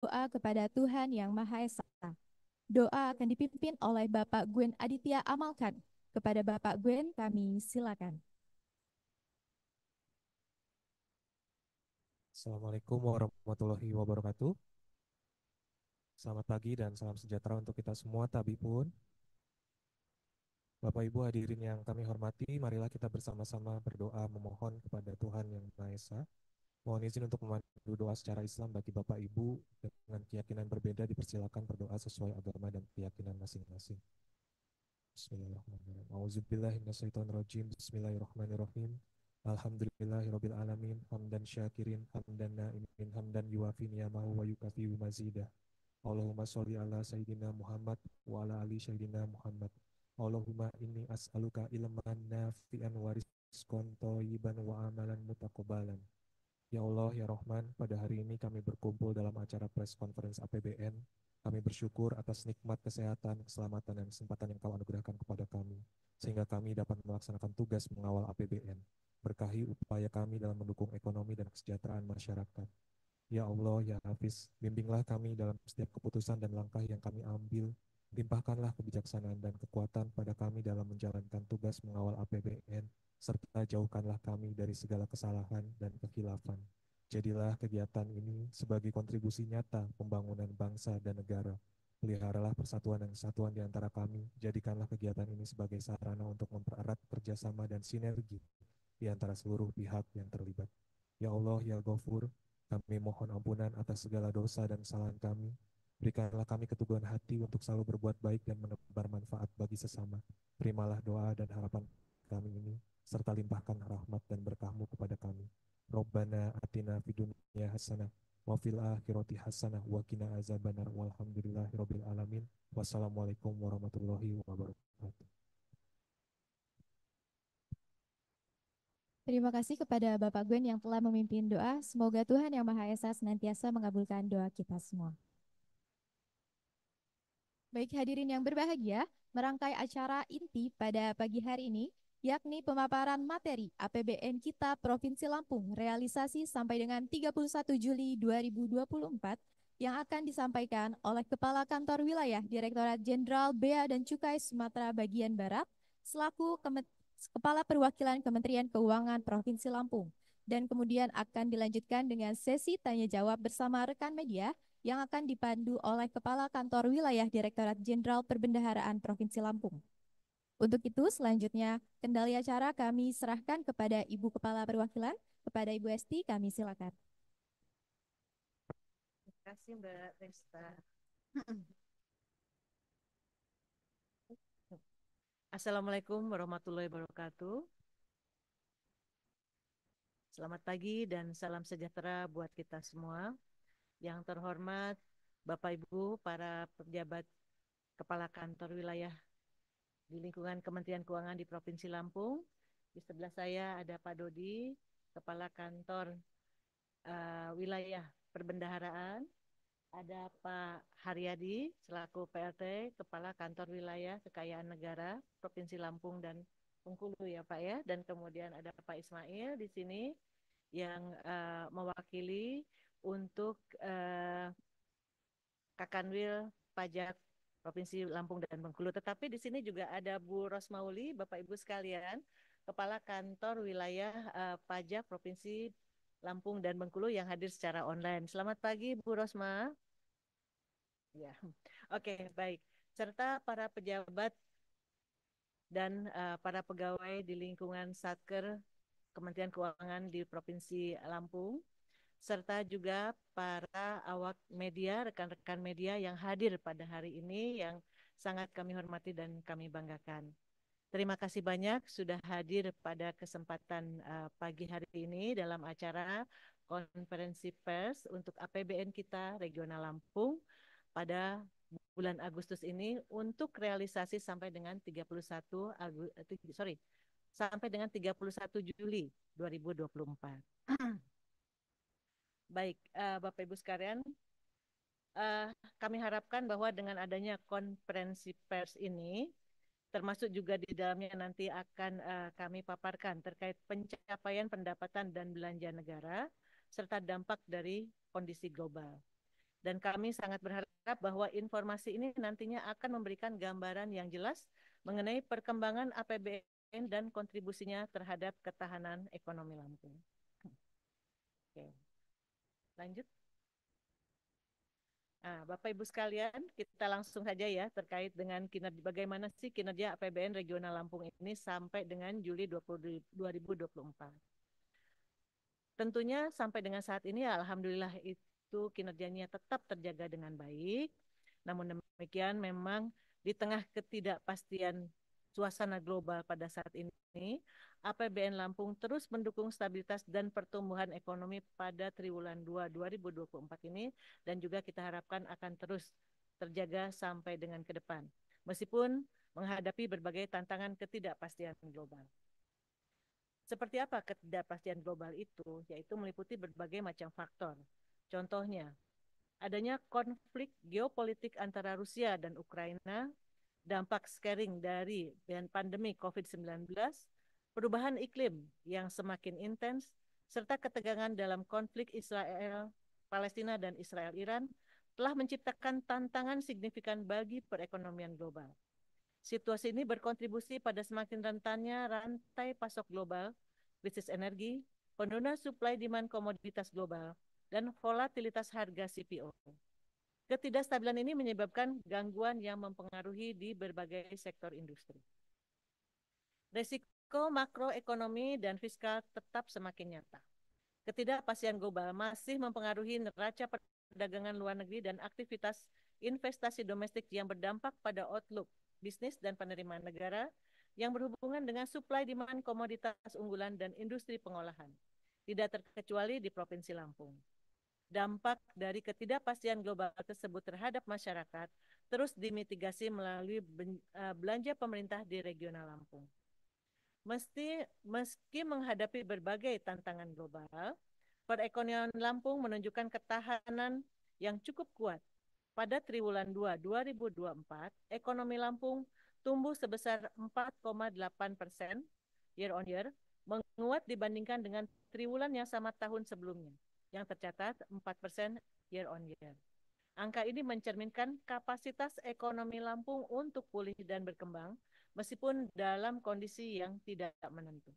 Doa kepada Tuhan Yang Maha Esa. Doa akan dipimpin oleh Bapak Gwen Aditya Amalkan. Kepada Bapak Gwen, kami silakan. Assalamualaikum warahmatullahi wabarakatuh. Selamat pagi dan salam sejahtera untuk kita semua, Tabi pun. Bapak Ibu hadirin yang kami hormati, marilah kita bersama-sama berdoa memohon kepada Tuhan Yang Maha Esa. Mohon izin untuk memandu doa secara Islam bagi Bapak Ibu dengan keyakinan berbeda dipersilakan berdoa sesuai agama dan keyakinan masing-masing. Bismillahirrahmanirrahim. Auzubillahiminasyaitonirrajim. Bismillahirrahmanirrahim. Alhamdulillahirabbil alamin. Hamdan syakirin, hamdan na'imin, hamdan yuafi ni'amahu wa yukafi mazidah. Allahumma sholli ala sayyidina Muhammad wa ala ali sayyidina Muhammad. Allahumma inni as'aluka ilman nafi'an wa rizqan thayyiban wa amalan mutaqabbalan. Ya Allah, ya Rahman, pada hari ini kami berkumpul dalam acara press conference APBN. Kami bersyukur atas nikmat kesehatan, keselamatan, dan kesempatan yang Kau anugerahkan kepada kami, sehingga kami dapat melaksanakan tugas mengawal APBN. Berkahi upaya kami dalam mendukung ekonomi dan kesejahteraan masyarakat. Ya Allah, ya Hafiz, bimbinglah kami dalam setiap keputusan dan langkah yang kami ambil. Limpahkanlah kebijaksanaan dan kekuatan pada kami dalam menjalankan tugas mengawal APBN, serta jauhkanlah kami dari segala kesalahan dan kekhilafan. Jadilah kegiatan ini sebagai kontribusi nyata pembangunan bangsa dan negara. Peliharalah persatuan dan kesatuan di antara kami. Jadikanlah kegiatan ini sebagai sarana untuk mempererat kerjasama dan sinergi di antara seluruh pihak yang terlibat. Ya Allah, ya Ghafur, kami mohon ampunan atas segala dosa dan kesalahan kami. Berikanlah kami keteguhan hati untuk selalu berbuat baik dan menebar manfaat bagi sesama. Terimalah doa dan harapan kami ini, serta limpahkan rahmat dan berkah-Mu kepada kami. Rabbana atina fid dunya hasanah wa fil akhirati hasanah wa qina azabannar walhamdulillahirabbil alamin. Wassalamualaikum warahmatullahi wabarakatuh. Terima kasih kepada Bapak Gwen yang telah memimpin doa. Semoga Tuhan Yang Maha Esa senantiasa mengabulkan doa kita semua. Baik hadirin yang berbahagia, merangkai acara inti pada pagi hari ini, yakni pemaparan materi APBN kita Provinsi Lampung, realisasi sampai dengan 31 Juli 2024, yang akan disampaikan oleh Kepala Kantor Wilayah Direktorat Jenderal Bea dan Cukai Sumatera Bagian Barat, selaku Kepala Perwakilan Kementerian Keuangan Provinsi Lampung, dan kemudian akan dilanjutkan dengan sesi tanya-jawab bersama rekan media, yang akan dipandu oleh Kepala Kantor Wilayah Direktorat Jenderal Perbendaharaan Provinsi Lampung. Untuk itu, selanjutnya kendali acara kami serahkan kepada Ibu Kepala Perwakilan. Kepada Ibu Esti, kami silakan. Terima kasih Mbak Resta. Assalamualaikum warahmatullahi wabarakatuh. Selamat pagi dan salam sejahtera buat kita semua. Yang terhormat Bapak Ibu para pejabat kepala kantor wilayah di lingkungan Kementerian Keuangan di Provinsi Lampung. Di sebelah saya ada Pak Dodi, Kepala Kantor Wilayah Perbendaharaan. Ada Pak Haryadi selaku PLT Kepala Kantor Wilayah Kekayaan Negara Provinsi Lampung dan Bengkulu ya Pak ya. Dan kemudian ada Pak Ismail di sini yang mewakili untuk Kakanwil Pajak Provinsi Lampung dan Bengkulu. Tetapi di sini juga ada Bu Rosmauli, Bapak Ibu sekalian, Kepala Kantor Wilayah Pajak Provinsi Lampung dan Bengkulu yang hadir secara online. Selamat pagi Bu Rosma. Ya, oke baik. Serta para pejabat dan para pegawai di lingkungan Satker Kementerian Keuangan di Provinsi Lampung, serta juga para awak media, rekan-rekan media yang hadir pada hari ini yang sangat kami hormati dan kami banggakan. Terima kasih banyak sudah hadir pada kesempatan pagi hari ini dalam acara konferensi pers untuk APBN kita regional Lampung pada bulan Agustus ini untuk realisasi sampai dengan 31 sampai dengan 31 Juli 2024. Baik, Bapak Ibu sekalian, kami harapkan bahwa dengan adanya konferensi pers ini, termasuk juga di dalamnya nanti akan kami paparkan terkait pencapaian pendapatan dan belanja negara, serta dampak dari kondisi global. Dan kami sangat berharap bahwa informasi ini nantinya akan memberikan gambaran yang jelas mengenai perkembangan APBN dan kontribusinya terhadap ketahanan ekonomi Lampung. Oke, lanjut. Nah, Bapak Ibu sekalian, kita langsung saja ya terkait dengan kinerja, bagaimana sih kinerja APBN Regional Lampung ini sampai dengan Juli 2024. Tentunya sampai dengan saat ini alhamdulillah itu kinerjanya tetap terjaga dengan baik. Namun demikian memang di tengah ketidakpastian suasana global pada saat ini, APBN Lampung terus mendukung stabilitas dan pertumbuhan ekonomi pada triwulan 2 2024 ini dan juga kita harapkan akan terus terjaga sampai dengan ke depan. Meskipun menghadapi berbagai tantangan ketidakpastian global. Seperti apa ketidakpastian global itu? Yaitu meliputi berbagai macam faktor. Contohnya, adanya konflik geopolitik antara Rusia dan Ukraina, dampak scaring dari pandemi COVID-19, perubahan iklim yang semakin intens, serta ketegangan dalam konflik Israel, Palestina, dan Israel-Iran telah menciptakan tantangan signifikan bagi perekonomian global. Situasi ini berkontribusi pada semakin rentannya rantai pasok global, krisis energi, penurunan supply demand komoditas global, dan volatilitas harga CPO. Ketidakstabilan ini menyebabkan gangguan yang mempengaruhi di berbagai sektor industri. Risiko makroekonomi dan fiskal tetap semakin nyata. Ketidakpastian global masih mempengaruhi neraca perdagangan luar negeri dan aktivitas investasi domestik yang berdampak pada outlook bisnis dan penerimaan negara yang berhubungan dengan supply demand komoditas unggulan dan industri pengolahan, tidak terkecuali di Provinsi Lampung. Dampak dari ketidakpastian global tersebut terhadap masyarakat terus dimitigasi melalui belanja pemerintah di regional Lampung. Meski menghadapi berbagai tantangan global, perekonomian Lampung menunjukkan ketahanan yang cukup kuat. Pada triwulan 2 2024, ekonomi Lampung tumbuh sebesar 4,8% year on year, menguat dibandingkan dengan triwulan yang sama tahun sebelumnya, yang tercatat 4% year on year. Angka ini mencerminkan kapasitas ekonomi Lampung untuk pulih dan berkembang, meskipun dalam kondisi yang tidak menentu.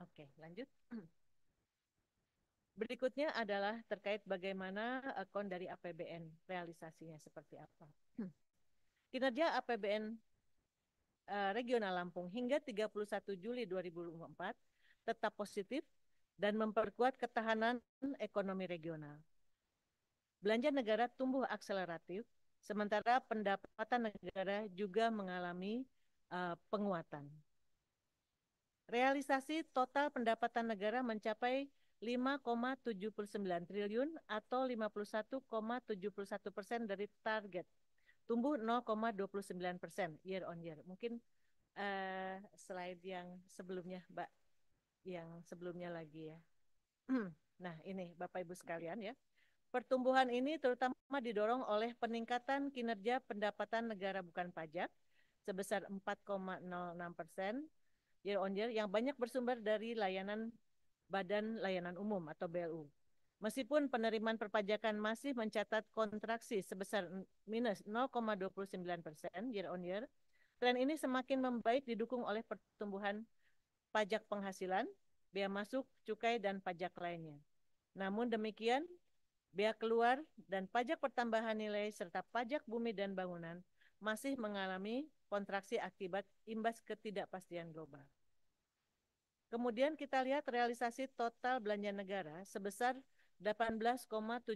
Oke, lanjut. Berikutnya adalah terkait bagaimana akun dari APBN, realisasinya seperti apa. Kinerja APBN Regional Lampung hingga 31 Juli 2024 tetap positif dan memperkuat ketahanan ekonomi regional. Belanja negara tumbuh akseleratif, sementara pendapatan negara juga mengalami penguatan. Realisasi total pendapatan negara mencapai 5,79 triliun atau 51,71% dari target, tumbuh 0,29% year on year. Mungkin slide yang sebelumnya, Mbak, yang sebelumnya lagi ya. Nah, ini Bapak Ibu sekalian ya. Pertumbuhan ini terutama didorong oleh peningkatan kinerja pendapatan negara bukan pajak sebesar 4,06% year on year yang banyak bersumber dari layanan Badan Layanan Umum atau BLU. Meskipun penerimaan perpajakan masih mencatat kontraksi sebesar minus 0,29% year on year, tren ini semakin membaik didukung oleh pertumbuhan pajak penghasilan, bea masuk, cukai, dan pajak lainnya. Namun demikian, bea keluar dan pajak pertambahan nilai serta pajak bumi dan bangunan masih mengalami kontraksi akibat imbas ketidakpastian global. Kemudian kita lihat realisasi total belanja negara sebesar 18,72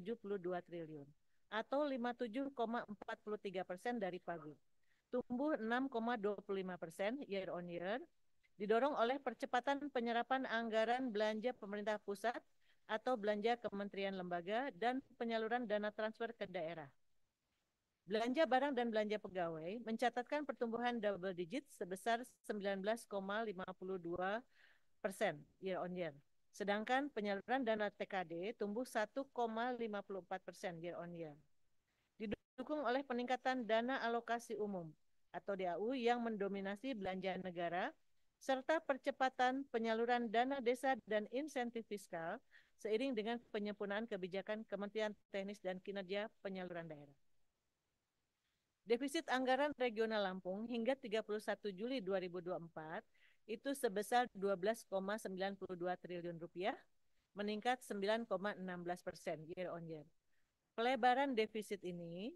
triliun atau 57,43% dari pagu. Tumbuh 6,25% year on year, didorong oleh percepatan penyerapan anggaran belanja pemerintah pusat atau belanja kementerian lembaga dan penyaluran dana transfer ke daerah. Belanja barang dan belanja pegawai mencatatkan pertumbuhan double digit sebesar 19,52% year on year. Sedangkan penyaluran dana TKD tumbuh 1,54% year on year. Didukung oleh peningkatan dana alokasi umum atau DAU yang mendominasi belanja negara serta percepatan penyaluran dana desa dan insentif fiskal seiring dengan penyempurnaan kebijakan Kementerian Teknis dan Kinerja Penyaluran Daerah. Defisit anggaran regional Lampung hingga 31 Juli 2024 itu sebesar 12,92 triliun rupiah, meningkat 9,16% year on year. Pelebaran defisit ini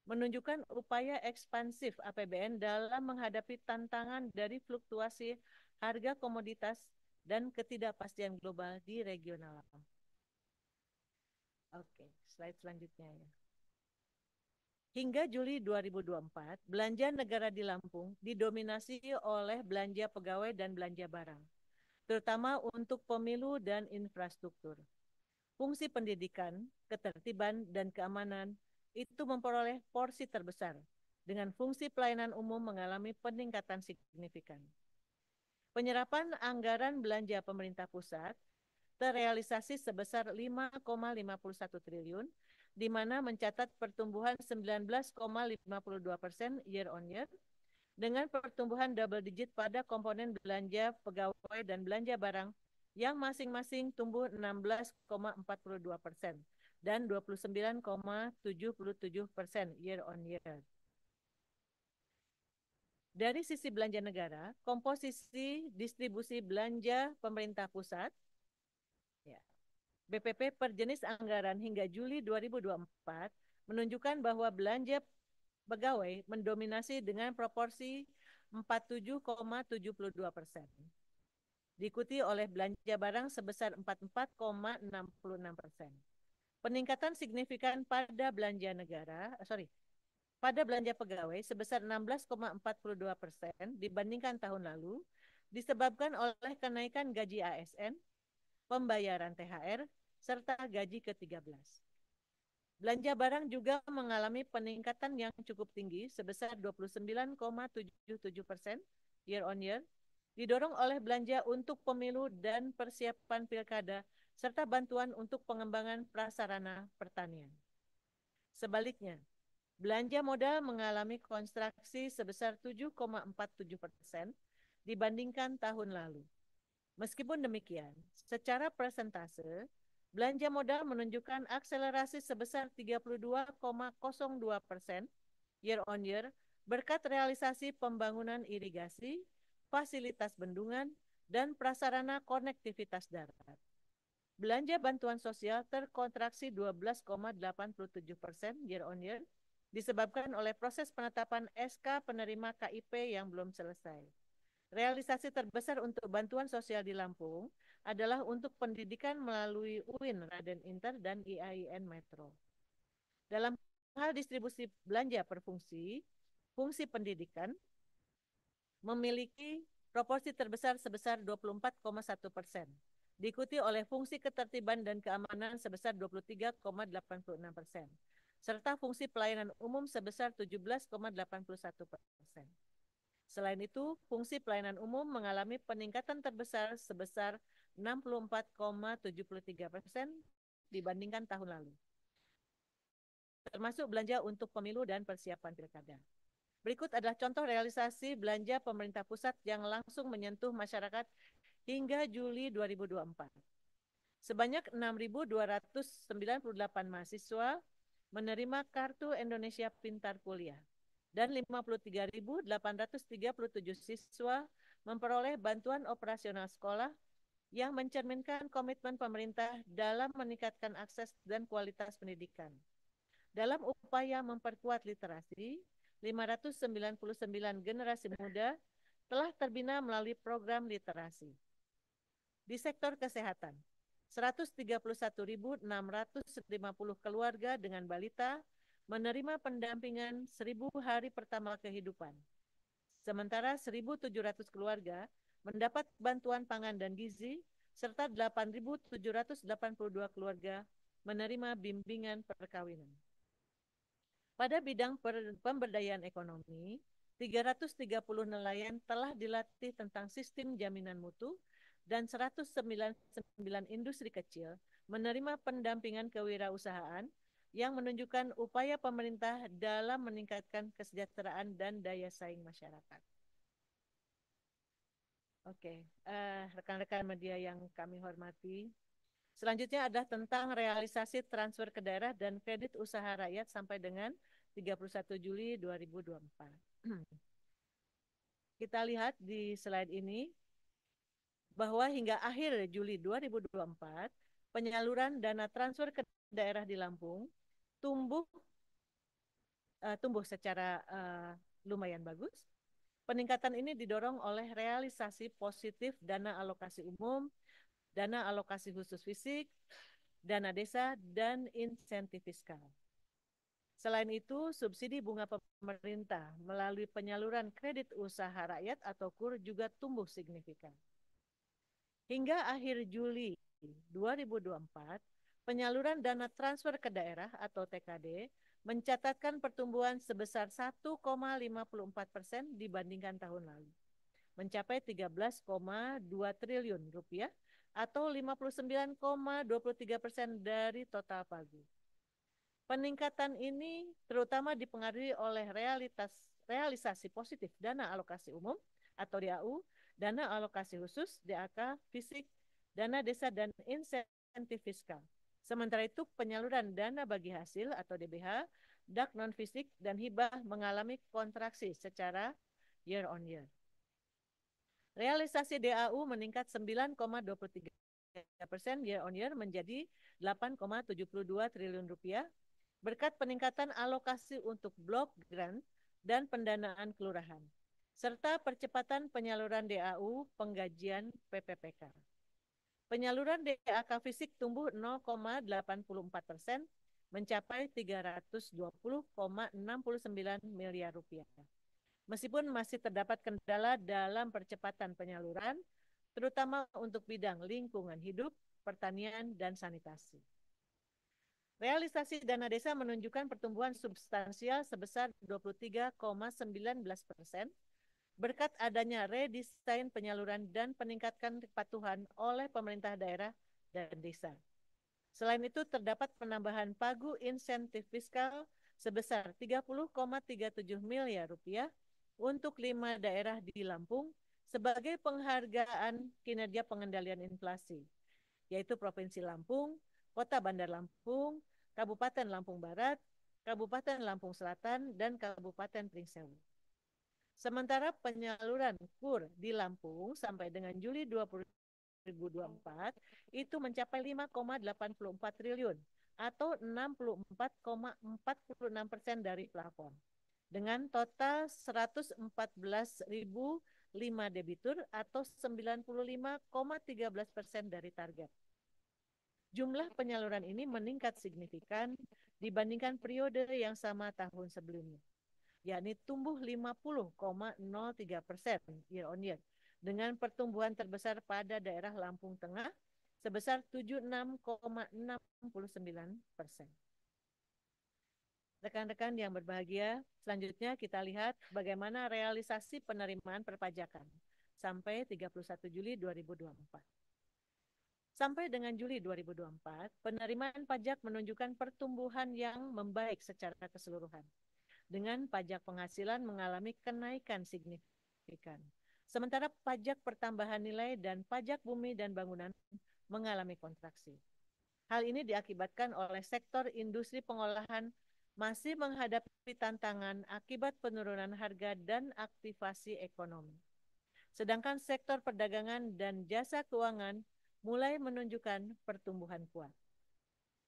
menunjukkan upaya ekspansif APBN dalam menghadapi tantangan dari fluktuasi harga komoditas dan ketidakpastian global di regional Lampung. Oke, slide selanjutnya ya. Hingga Juli 2024, belanja negara di Lampung didominasi oleh belanja pegawai dan belanja barang, terutama untuk pemilu dan infrastruktur. Fungsi pendidikan, ketertiban, dan keamanan itu memperoleh porsi terbesar, dengan fungsi pelayanan umum mengalami peningkatan signifikan. Penyerapan anggaran belanja pemerintah pusat terrealisasi sebesar 5,51 triliun, di mana mencatat pertumbuhan 19,52% year on year, dengan pertumbuhan double digit pada komponen belanja pegawai dan belanja barang yang masing-masing tumbuh 16,42% dan 29,77% year on year. Dari sisi belanja negara, komposisi distribusi belanja pemerintah pusat ya, BPP per jenis anggaran hingga Juli 2024 menunjukkan bahwa belanja pegawai mendominasi dengan proporsi 47,72%. Diikuti oleh belanja barang sebesar 44,66%. Peningkatan signifikan pada belanja belanja pegawai sebesar 16,42% dibandingkan tahun lalu disebabkan oleh kenaikan gaji ASN, pembayaran THR, serta gaji ke-13. Belanja barang juga mengalami peningkatan yang cukup tinggi sebesar 29,77% year on year, didorong oleh belanja untuk pemilu dan persiapan pilkada, serta bantuan untuk pengembangan prasarana pertanian. Sebaliknya, belanja modal mengalami kontraksi sebesar 7,47% dibandingkan tahun lalu. Meskipun demikian, secara persentase, belanja modal menunjukkan akselerasi sebesar 32,02% year on year berkat realisasi pembangunan irigasi, fasilitas bendungan, dan prasarana konektivitas darat. Belanja bantuan sosial terkontraksi 12,87% year on year disebabkan oleh proses penetapan SK penerima KIP yang belum selesai. Realisasi terbesar untuk bantuan sosial di Lampung adalah untuk pendidikan melalui UIN, Raden Inter, dan IAIN Metro. Dalam hal distribusi belanja per fungsi pendidikan memiliki proporsi terbesar sebesar 24,1%, diikuti oleh fungsi ketertiban dan keamanan sebesar 23,86%, serta fungsi pelayanan umum sebesar 17,81%. Selain itu, fungsi pelayanan umum mengalami peningkatan terbesar sebesar 64,73% dibandingkan tahun lalu, termasuk belanja untuk pemilu dan persiapan pilkada. Berikut adalah contoh realisasi belanja pemerintah pusat yang langsung menyentuh masyarakat hingga Juli 2024. Sebanyak 6.298 mahasiswa menerima Kartu Indonesia Pintar Kuliah, dan 53.837 siswa memperoleh bantuan operasional sekolah yang mencerminkan komitmen pemerintah dalam meningkatkan akses dan kualitas pendidikan. Dalam upaya memperkuat literasi, 599 generasi muda telah terbina melalui program literasi. Di sektor kesehatan, 131.650 keluarga dengan balita menerima pendampingan 1.000 hari pertama kehidupan. Sementara 1.700 keluarga mendapat bantuan pangan dan gizi, serta 8.782 keluarga menerima bimbingan perkawinan. Pada bidang pemberdayaan ekonomi, 330 nelayan telah dilatih tentang sistem jaminan mutu, dan 199 industri kecil menerima pendampingan kewirausahaan yang menunjukkan upaya pemerintah dalam meningkatkan kesejahteraan dan daya saing masyarakat. Oke, rekan-rekan media yang kami hormati, Selanjutnya ada tentang realisasi transfer ke daerah dan kredit usaha rakyat sampai dengan 31 Juli 2024. Kita lihat di slide ini bahwa hingga akhir Juli 2024, penyaluran dana transfer ke daerah di Lampung tumbuh secara lumayan bagus. Peningkatan ini didorong oleh realisasi positif dana alokasi umum, dana alokasi khusus fisik, dana desa, dan insentif fiskal. Selain itu, subsidi bunga pemerintah melalui penyaluran kredit usaha rakyat atau KUR juga tumbuh signifikan. Hingga akhir Juli 2024, penyaluran dana transfer ke daerah atau TKD mencatatkan pertumbuhan sebesar 1,54% dibandingkan tahun lalu, mencapai 13,2 triliun rupiah atau 59,23% dari total pagu. Peningkatan ini terutama dipengaruhi oleh realisasi positif dana alokasi umum atau DAU, dana alokasi khusus DAK, fisik, dana desa, dan insentif fiskal. Sementara itu penyaluran dana bagi hasil atau DBH, DAK non-fisik, dan hibah mengalami kontraksi secara year on year. Realisasi DAU meningkat 9,23% year on year menjadi 8,72 triliun rupiah berkat peningkatan alokasi untuk blok grant dan pendanaan kelurahan, serta percepatan penyaluran DAU penggajian PPPK. Penyaluran DAK fisik tumbuh 0,84%, mencapai 320,69 miliar rupiah. Meskipun masih terdapat kendala dalam percepatan penyaluran, terutama untuk bidang lingkungan hidup, pertanian, dan sanitasi. Realisasi dana desa menunjukkan pertumbuhan substansial sebesar 23,19% berkat adanya redesain penyaluran dan peningkatan kepatuhan oleh pemerintah daerah dan desa. Selain itu terdapat penambahan pagu insentif fiskal sebesar 30,37 miliar rupiah untuk 5 daerah di Lampung sebagai penghargaan kinerja pengendalian inflasi, yaitu Provinsi Lampung, Kota Bandar Lampung, Kabupaten Lampung Barat, Kabupaten Lampung Selatan, dan Kabupaten Pringsewu. Sementara penyaluran KUR di Lampung sampai dengan Juli 2024 itu mencapai 5,84 triliun atau 64,46% dari plafon. Dengan total 114.005 debitur atau 95,13% dari target. Jumlah penyaluran ini meningkat signifikan dibandingkan periode yang sama tahun sebelumnya, yakni tumbuh 50,03% year on year, dengan pertumbuhan terbesar pada daerah Lampung Tengah sebesar 76,69%. Rekan-rekan yang berbahagia, selanjutnya kita lihat bagaimana realisasi penerimaan perpajakan sampai 31 Juli 2024. Sampai dengan Juli 2024, penerimaan pajak menunjukkan pertumbuhan yang membaik secara keseluruhan, dengan pajak penghasilan mengalami kenaikan signifikan. Sementara pajak pertambahan nilai dan pajak bumi dan bangunan mengalami kontraksi. Hal ini diakibatkan oleh sektor industri pengolahan masih menghadapi tantangan akibat penurunan harga dan aktivasi ekonomi. Sedangkan sektor perdagangan dan jasa keuangan mulai menunjukkan pertumbuhan kuat.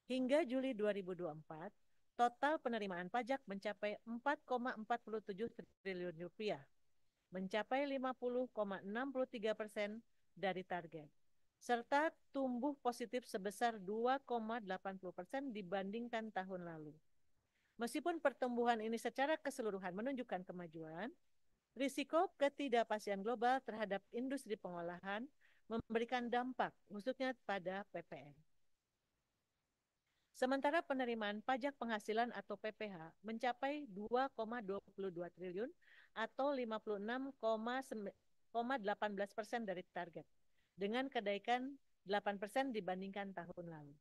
Hingga Juli 2024, total penerimaan pajak mencapai 4,47 triliun rupiah, mencapai 50,63% dari target, serta tumbuh positif sebesar 2,80% dibandingkan tahun lalu. Meskipun pertumbuhan ini secara keseluruhan menunjukkan kemajuan, risiko ketidakpastian global terhadap industri pengolahan memberikan dampak khususnya pada PPN. Sementara penerimaan pajak penghasilan atau PPH mencapai 2,22 triliun atau 56,18% dari target, dengan kenaikan 8% dibandingkan tahun lalu.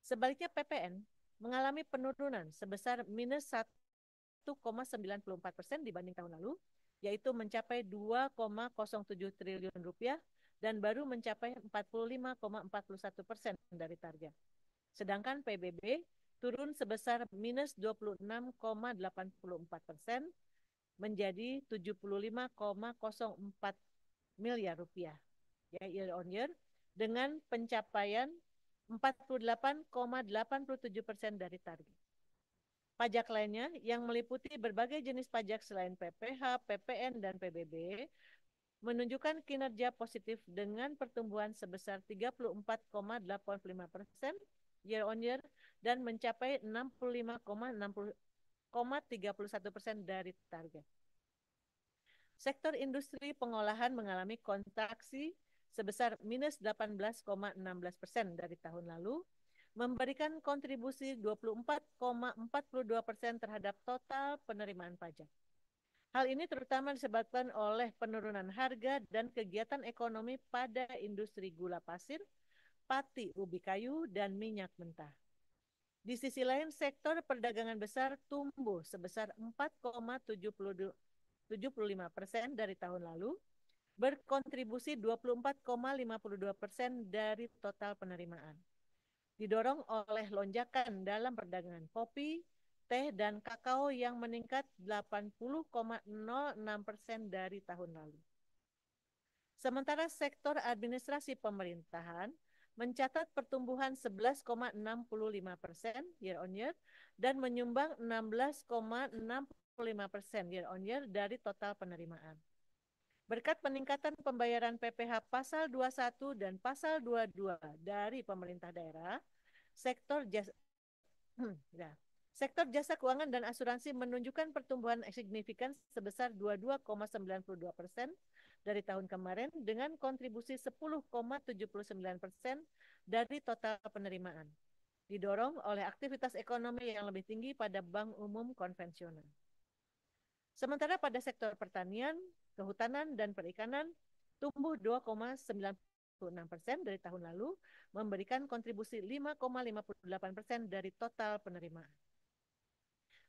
Sebaliknya PPN mengalami penurunan sebesar minus 1,94% dibanding tahun lalu, yaitu mencapai 2,07 triliun rupiah dan baru mencapai 45,41% dari target. Sedangkan PBB turun sebesar minus 26,84% menjadi 75,04 miliar rupiah ya, year on year, dengan pencapaian 48,87% dari target. Pajak lainnya yang meliputi berbagai jenis pajak selain PPH, PPN, dan PBB menunjukkan kinerja positif dengan pertumbuhan sebesar 34,85% year on year dan mencapai 65,31% dari target. Sektor industri pengolahan mengalami kontraksi sebesar minus 18,16% dari tahun lalu, memberikan kontribusi 24,42% terhadap total penerimaan pajak. Hal ini terutama disebabkan oleh penurunan harga dan kegiatan ekonomi pada industri gula pasir, pati ubi kayu, dan minyak mentah. Di sisi lain, sektor perdagangan besar tumbuh sebesar 4,75% dari tahun lalu, berkontribusi 24,52% dari total penerimaan. Didorong oleh lonjakan dalam perdagangan kopi, teh, dan kakao yang meningkat 80,06% dari tahun lalu. Sementara sektor administrasi pemerintahan mencatat pertumbuhan 11,65% year on year dan menyumbang 16,65% year on year dari total penerimaan. Berkat peningkatan pembayaran PPh pasal 21 dan pasal 22 dari pemerintah daerah, sektor jasa keuangan dan asuransi menunjukkan pertumbuhan signifikan sebesar 22,92% dari tahun kemarin dengan kontribusi 10,79% dari total penerimaan, didorong oleh aktivitas ekonomi yang lebih tinggi pada bank umum konvensional. Sementara pada sektor pertanian, kehutanan, dan perikanan tumbuh 2,96% dari tahun lalu, memberikan kontribusi 5,58% dari total penerimaan.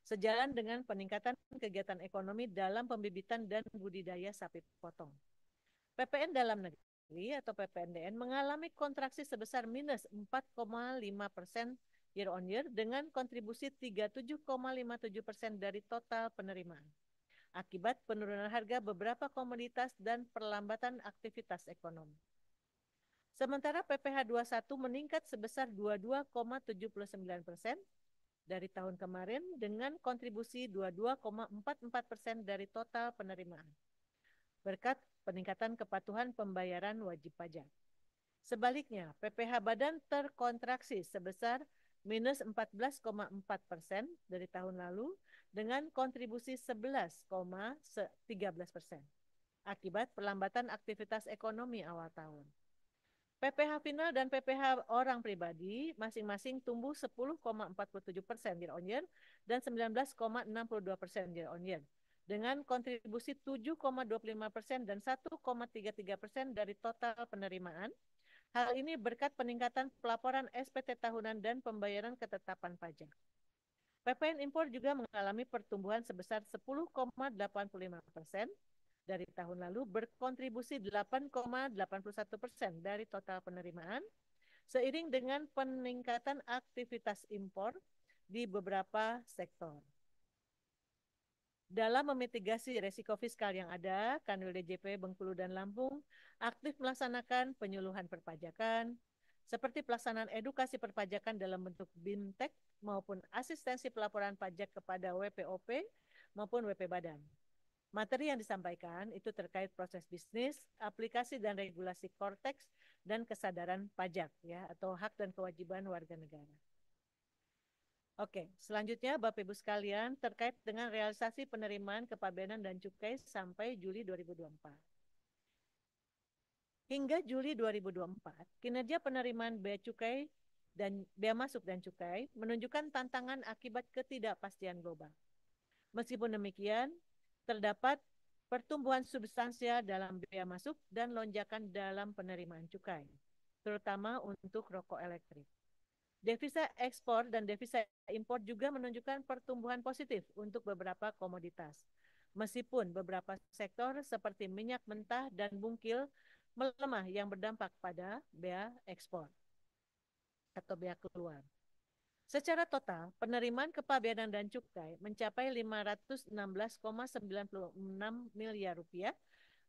Sejalan dengan peningkatan kegiatan ekonomi dalam pembibitan dan budidaya sapi potong. PPN dalam negeri atau PPNDN mengalami kontraksi sebesar minus 4,5% year on year dengan kontribusi 37,57% dari total penerimaan, akibat penurunan harga beberapa komoditas dan perlambatan aktivitas ekonomi. Sementara PPh 21 meningkat sebesar 22,79% dari tahun kemarin dengan kontribusi 22,44% dari total penerimaan, berkat peningkatan kepatuhan pembayaran wajib pajak. Sebaliknya, PPh badan terkontraksi sebesar minus 14,4% dari tahun lalu dengan kontribusi 11,13% akibat perlambatan aktivitas ekonomi awal tahun. PPh final dan PPh orang pribadi masing-masing tumbuh 10,47% year on year dan 19,62% year on year dengan kontribusi 7,25% dan 1,33% dari total penerimaan. Hal ini berkat peningkatan pelaporan SPT tahunan dan pembayaran ketetapan pajak. PPN impor juga mengalami pertumbuhan sebesar 10,85% dari tahun lalu, berkontribusi 8,81% dari total penerimaan, seiring dengan peningkatan aktivitas impor di beberapa sektor. Dalam memitigasi risiko fiskal yang ada, Kanwil DJP Bengkulu dan Lampung aktif melaksanakan penyuluhan perpajakan, seperti pelaksanaan edukasi perpajakan dalam bentuk BIMTEK maupun asistensi pelaporan pajak kepada WPOP maupun WP Badan. Materi yang disampaikan itu terkait proses bisnis, aplikasi dan regulasi Korteks, dan kesadaran pajak ya atau hak dan kewajiban warga negara. Oke, selanjutnya Bapak Ibu sekalian terkait dengan realisasi penerimaan kepabeanan dan cukai sampai Juli 2024. Hingga Juli 2024, kinerja penerimaan bea cukai dan bea masuk dan cukai menunjukkan tantangan akibat ketidakpastian global. Meskipun demikian, terdapat pertumbuhan substansial dalam bea masuk dan lonjakan dalam penerimaan cukai, terutama untuk rokok elektrik. Devisa ekspor dan devisa impor juga menunjukkan pertumbuhan positif untuk beberapa komoditas. Meskipun beberapa sektor seperti minyak mentah dan bungkil melemah yang berdampak pada bea ekspor atau bea keluar. Secara total, penerimaan kepabeanan dan cukai mencapai 516,96 miliar rupiah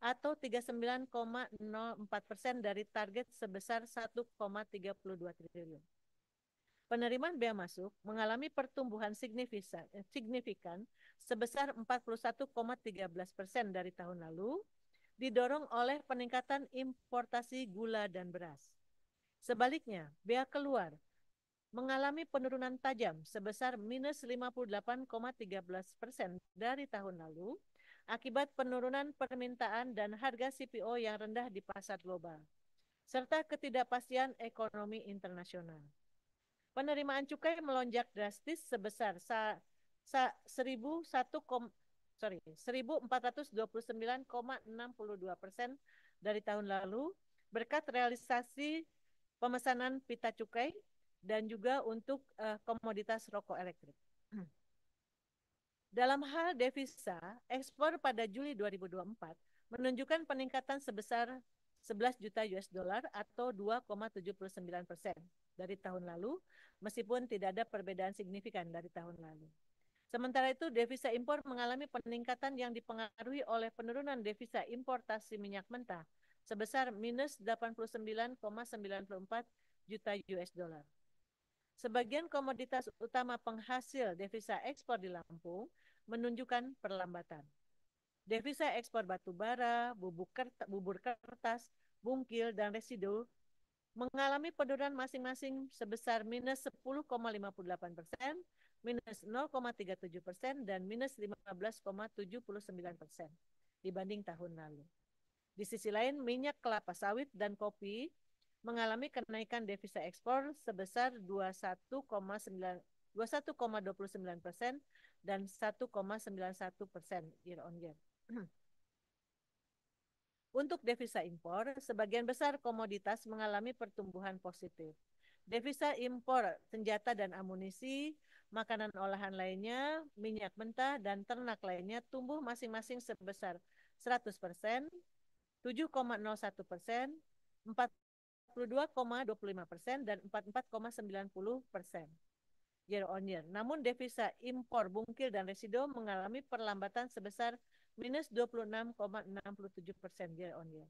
atau 39,04% dari target sebesar 1,32 triliun. Penerimaan bea masuk mengalami pertumbuhan signifikan sebesar 41,13% dari tahun lalu, didorong oleh peningkatan importasi gula dan beras. Sebaliknya, bea keluar mengalami penurunan tajam sebesar minus 58,13% dari tahun lalu akibat penurunan permintaan dan harga CPO yang rendah di pasar global, serta ketidakpastian ekonomi internasional. Penerimaan cukai melonjak drastis sebesar 1.429,62% dari tahun lalu berkat realisasi pemesanan pita cukai dan juga untuk komoditas rokok elektrik. Dalam hal devisa, ekspor pada Juli 2024 menunjukkan peningkatan sebesar 11 juta US dollar atau 2,79% dari tahun lalu, meskipun tidak ada perbedaan signifikan dari tahun lalu. Sementara itu, devisa impor mengalami peningkatan yang dipengaruhi oleh penurunan devisa importasi minyak mentah sebesar minus 89,94 juta US dollar. Sebagian komoditas utama penghasil devisa ekspor di Lampung menunjukkan perlambatan. Devisa ekspor batu bara, bubur kertas, bungkil, dan residu mengalami penurunan masing-masing sebesar minus 10,58%, minus 0,37%, dan minus 15,79% dibanding tahun lalu. Di sisi lain, minyak kelapa sawit dan kopi mengalami kenaikan devisa ekspor sebesar 21,29% dan 1,91% year on year. Untuk devisa impor, sebagian besar komoditas mengalami pertumbuhan positif. Devisa impor senjata dan amunisi, makanan olahan lainnya, minyak mentah, dan ternak lainnya tumbuh masing-masing sebesar 100%, 7,01%, 42,25% dan 44,90% year on year. Namun devisa impor bungkil dan residu mengalami perlambatan sebesar minus 26,67% year on year.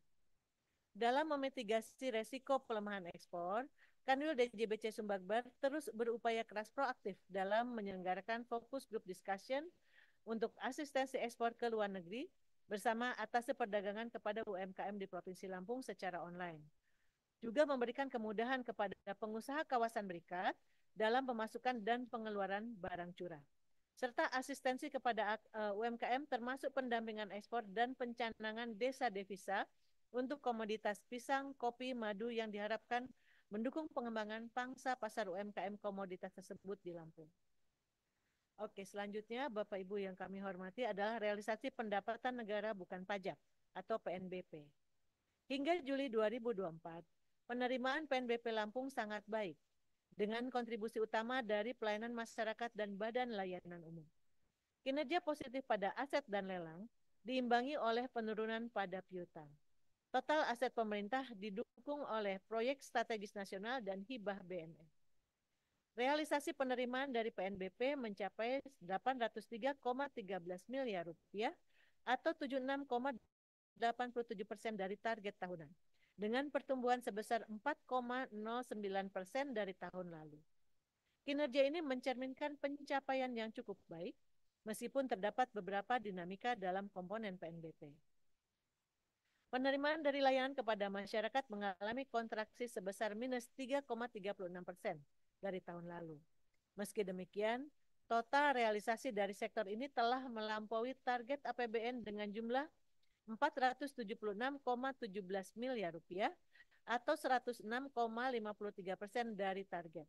Dalam memitigasi resiko pelemahan ekspor, Kanwil DJBC Sumbagbart terus berupaya keras proaktif dalam menyelenggarakan fokus group discussion untuk asistensi ekspor ke luar negeri bersama Atase Perdagangan kepada UMKM di Provinsi Lampung secara online. Juga memberikan kemudahan kepada pengusaha kawasan berikat dalam pemasukan dan pengeluaran barang curah, serta asistensi kepada UMKM termasuk pendampingan ekspor dan pencanangan desa devisa untuk komoditas pisang, kopi, madu yang diharapkan mendukung pengembangan pangsa pasar UMKM komoditas tersebut di Lampung. Oke, selanjutnya Bapak Ibu yang kami hormati adalah realisasi pendapatan negara bukan pajak atau PNBP. Hingga Juli 2024, penerimaan PNBP Lampung sangat baik, dengan kontribusi utama dari pelayanan masyarakat dan badan layanan umum. Kinerja positif pada aset dan lelang diimbangi oleh penurunan pada piutang. Total aset pemerintah didukung oleh proyek strategis nasional dan hibah BNN. Realisasi penerimaan dari PNBP mencapai 803,13 miliar rupiah atau 76,87% dari target tahunan, dengan pertumbuhan sebesar 4,09% dari tahun lalu. Kinerja ini mencerminkan pencapaian yang cukup baik, meskipun terdapat beberapa dinamika dalam komponen PNBP. Penerimaan dari layanan kepada masyarakat mengalami kontraksi sebesar minus 3,36% dari tahun lalu. Meski demikian, total realisasi dari sektor ini telah melampaui target APBN dengan jumlah 476,17 miliar rupiah atau 106,53% dari target.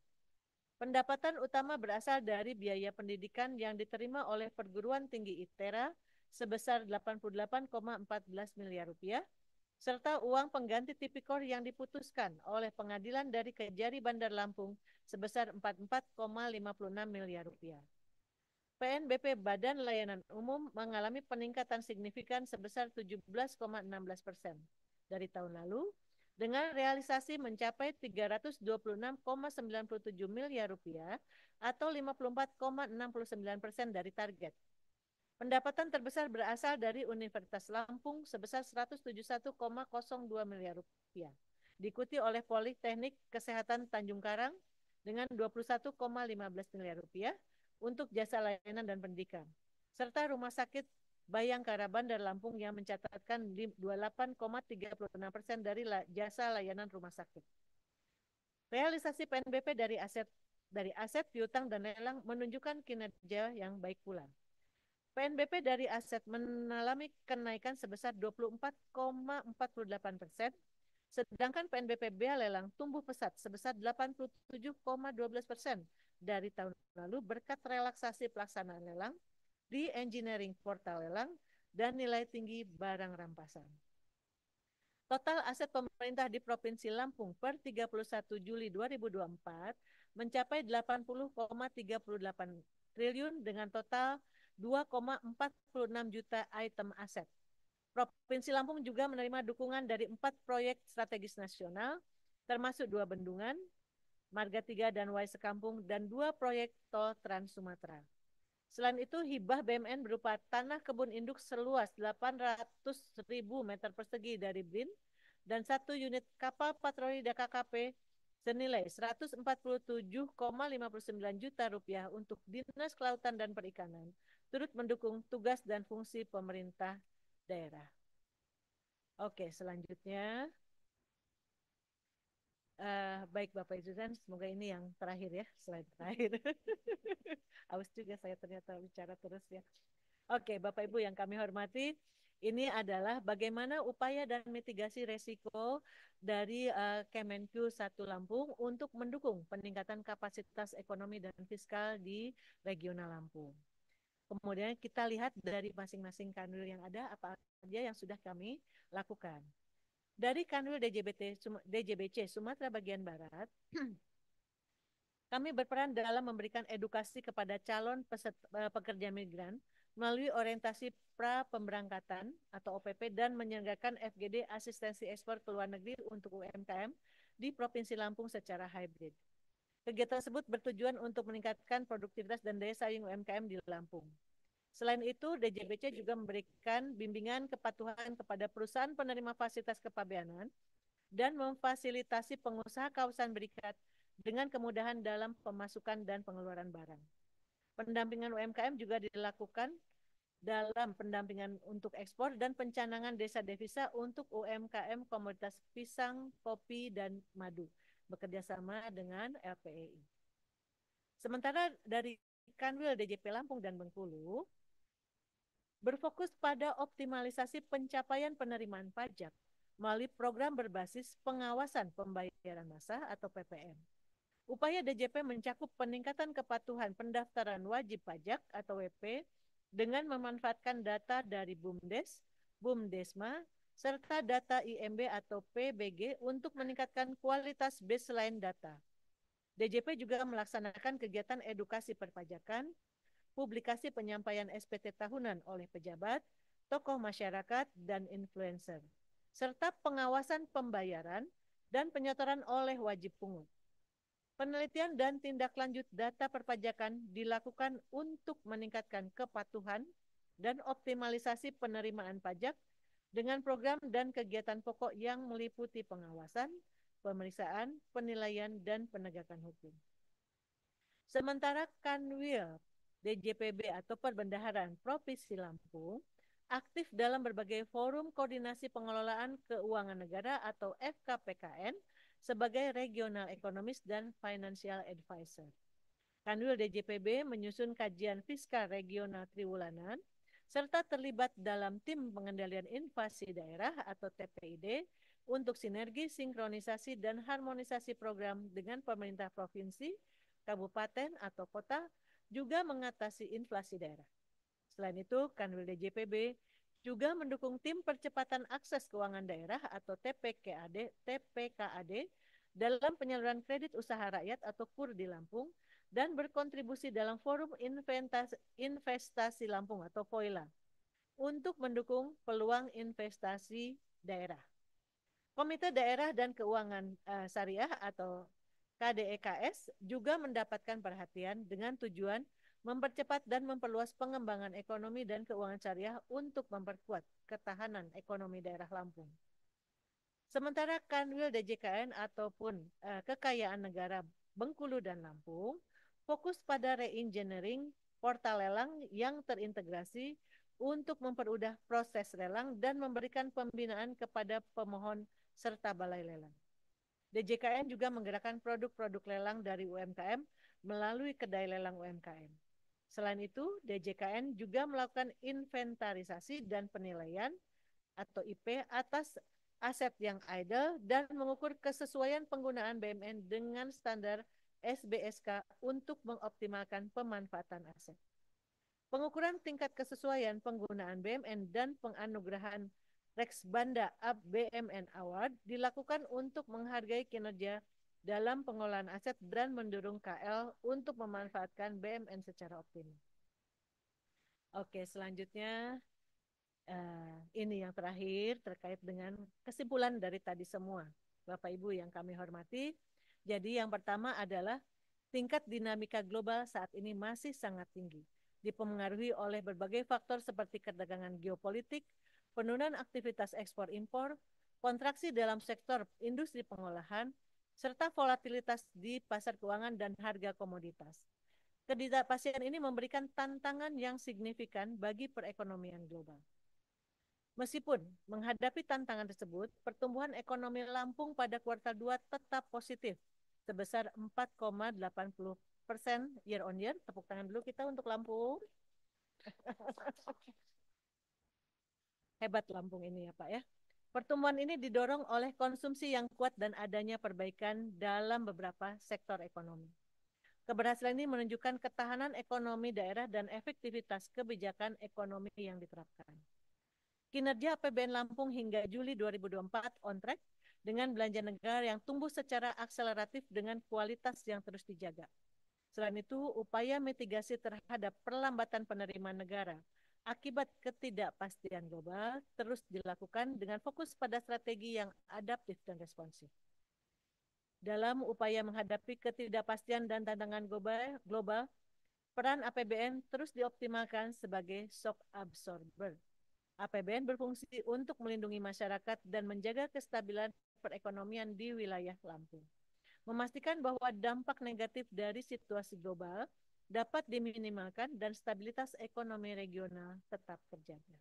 Pendapatan utama berasal dari biaya pendidikan yang diterima oleh perguruan tinggi ITERA sebesar 88,14 miliar rupiah, serta uang pengganti tipikor yang diputuskan oleh pengadilan dari Kejari Bandar Lampung sebesar 44,56 miliar rupiah. PNBP Badan Layanan Umum mengalami peningkatan signifikan sebesar 17,16%, dari tahun lalu dengan realisasi mencapai 326,97 miliar rupiah atau 54,69% dari target. Pendapatan terbesar berasal dari Universitas Lampung sebesar 171,02 miliar rupiah. Diikuti oleh Politeknik Kesehatan Tanjung Karang dengan 21,15 miliar rupiah untuk jasa layanan dan pendidikan. Serta Rumah Sakit Bayangkara Bandar Lampung yang mencatatkan 28,36% dari jasa layanan rumah sakit. Realisasi PNBP dari aset piutang dan lelang menunjukkan kinerja yang baik pula. PNBP dari aset mengalami kenaikan sebesar 24,48%, sedangkan PNBP bea lelang tumbuh pesat sebesar 87,12% dari tahun lalu berkat relaksasi pelaksanaan lelang di engineering portal lelang dan nilai tinggi barang rampasan. Total aset pemerintah di Provinsi Lampung per 31 Juli 2024 mencapai 80,38 triliun dengan total 2,46 juta item aset. Provinsi Lampung juga menerima dukungan dari 4 proyek strategis nasional, termasuk 2 bendungan, Marga 3 dan Wai Sekampung, dan 2 proyek tol Trans Sumatera. Selain itu, hibah BMN berupa tanah kebun induk seluas 800.000 meter persegi dari BRIN dan 1 unit kapal patroli DKKP senilai 147,59 juta rupiah untuk Dinas Kelautan dan Perikanan, turut mendukung tugas dan fungsi pemerintah daerah. Oke, selanjutnya. Baik Bapak Ibu, semoga ini yang terakhir ya, slide terakhir. Awas juga saya ternyata bicara terus ya. Oke, Bapak Ibu yang kami hormati, ini adalah bagaimana upaya dan mitigasi resiko dari Kemenq 1 Lampung untuk mendukung peningkatan kapasitas ekonomi dan fiskal di regional Lampung. Kemudian kita lihat dari masing-masing kanwil yang ada, apa saja yang sudah kami lakukan. Dari Kanwil DJBC Sumatera Bagian Barat, kami berperan dalam memberikan edukasi kepada calon pekerja migran melalui orientasi pra-pemberangkatan atau OPP dan menyelenggarakan FGD asistensi ekspor ke luar negeri untuk UMKM di Provinsi Lampung secara hybrid. Kegiatan tersebut bertujuan untuk meningkatkan produktivitas dan daya saing UMKM di Lampung. Selain itu, DJBC juga memberikan bimbingan kepatuhan kepada perusahaan penerima fasilitas kepabeanan dan memfasilitasi pengusaha kawasan berikat dengan kemudahan dalam pemasukan dan pengeluaran barang. Pendampingan UMKM juga dilakukan dalam pendampingan untuk ekspor dan pencanangan desa devisa untuk UMKM komoditas pisang, kopi, dan madu, bekerjasama dengan LPEI. Sementara dari Kanwil DJP Lampung dan Bengkulu, berfokus pada optimalisasi pencapaian penerimaan pajak melalui program berbasis pengawasan pembayaran massa atau PPM. Upaya DJP mencakup peningkatan kepatuhan pendaftaran wajib pajak atau WP dengan memanfaatkan data dari BUMDes, BUMDesma, serta data IMB atau PBG untuk meningkatkan kualitas baseline data. DJP juga melaksanakan kegiatan edukasi perpajakan, publikasi penyampaian SPT tahunan oleh pejabat, tokoh masyarakat, dan influencer, serta pengawasan pembayaran dan penyetoran oleh wajib pungut. Penelitian dan tindak lanjut data perpajakan dilakukan untuk meningkatkan kepatuhan dan optimalisasi penerimaan pajak dengan program dan kegiatan pokok yang meliputi pengawasan, pemeriksaan, penilaian, dan penegakan hukum. Sementara Kanwil DJPB atau Perbendaharaan Provinsi Lampung aktif dalam berbagai forum koordinasi pengelolaan keuangan negara atau FKPKN sebagai Regional Economist dan Financial Advisor. Kanwil DJPB menyusun kajian fiskal regional triwulanan serta terlibat dalam tim pengendalian inflasi daerah atau TPID untuk sinergi, sinkronisasi, dan harmonisasi program dengan pemerintah provinsi, kabupaten, atau kota, juga mengatasi inflasi daerah. Selain itu, Kanwil DJPB juga mendukung tim percepatan akses keuangan daerah atau TPKAD dalam penyaluran kredit usaha rakyat atau KUR di Lampung dan berkontribusi dalam Forum Investasi Lampung atau FOILA untuk mendukung peluang investasi daerah. Komite Daerah dan Keuangan Syariah atau KDEKS juga mendapatkan perhatian dengan tujuan mempercepat dan memperluas pengembangan ekonomi dan keuangan syariah untuk memperkuat ketahanan ekonomi daerah Lampung. Sementara Kanwil DJKN ataupun Kekayaan Negara Bengkulu dan Lampung fokus pada re-engineering portal lelang yang terintegrasi untuk mempermudah proses lelang dan memberikan pembinaan kepada pemohon serta balai lelang. DJKN juga menggerakkan produk-produk lelang dari UMKM melalui kedai lelang UMKM. Selain itu, DJKN juga melakukan inventarisasi dan penilaian atau IP atas aset yang idle dan mengukur kesesuaian penggunaan BMN dengan standar SBSK untuk mengoptimalkan pemanfaatan aset. Pengukuran tingkat kesesuaian penggunaan BMN dan penganugerahan Rex Banda BMN Award dilakukan untuk menghargai kinerja dalam pengelolaan aset dan mendorong KL untuk memanfaatkan BMN secara optimal. Oke, selanjutnya ini yang terakhir terkait dengan kesimpulan dari tadi semua, Bapak Ibu yang kami hormati. Jadi yang pertama adalah tingkat dinamika global saat ini masih sangat tinggi, dipengaruhi oleh berbagai faktor seperti ketegangan geopolitik, penurunan aktivitas ekspor-impor, kontraksi dalam sektor industri pengolahan, serta volatilitas di pasar keuangan dan harga komoditas. Ketidakpastian ini memberikan tantangan yang signifikan bagi perekonomian global. Meskipun menghadapi tantangan tersebut, pertumbuhan ekonomi Lampung pada kuartal 2 tetap positif, sebesar 4,80% year on year. Tepuk tangan dulu kita untuk Lampung. Hebat Lampung ini ya Pak ya. Pertumbuhan ini didorong oleh konsumsi yang kuat dan adanya perbaikan dalam beberapa sektor ekonomi. Keberhasilan ini menunjukkan ketahanan ekonomi daerah dan efektivitas kebijakan ekonomi yang diterapkan. Kinerja APBN Lampung hingga Juli 2024 on track dengan belanja negara yang tumbuh secara akseleratif dengan kualitas yang terus dijaga. Selain itu, upaya mitigasi terhadap perlambatan penerimaan negara akibat ketidakpastian global terus dilakukan dengan fokus pada strategi yang adaptif dan responsif. Dalam upaya menghadapi ketidakpastian dan tantangan global, peran APBN terus dioptimalkan sebagai shock absorber. APBN berfungsi untuk melindungi masyarakat dan menjaga kestabilan perekonomian di wilayah Lampung. Memastikan bahwa dampak negatif dari situasi global dapat diminimalkan dan stabilitas ekonomi regional tetap terjaga.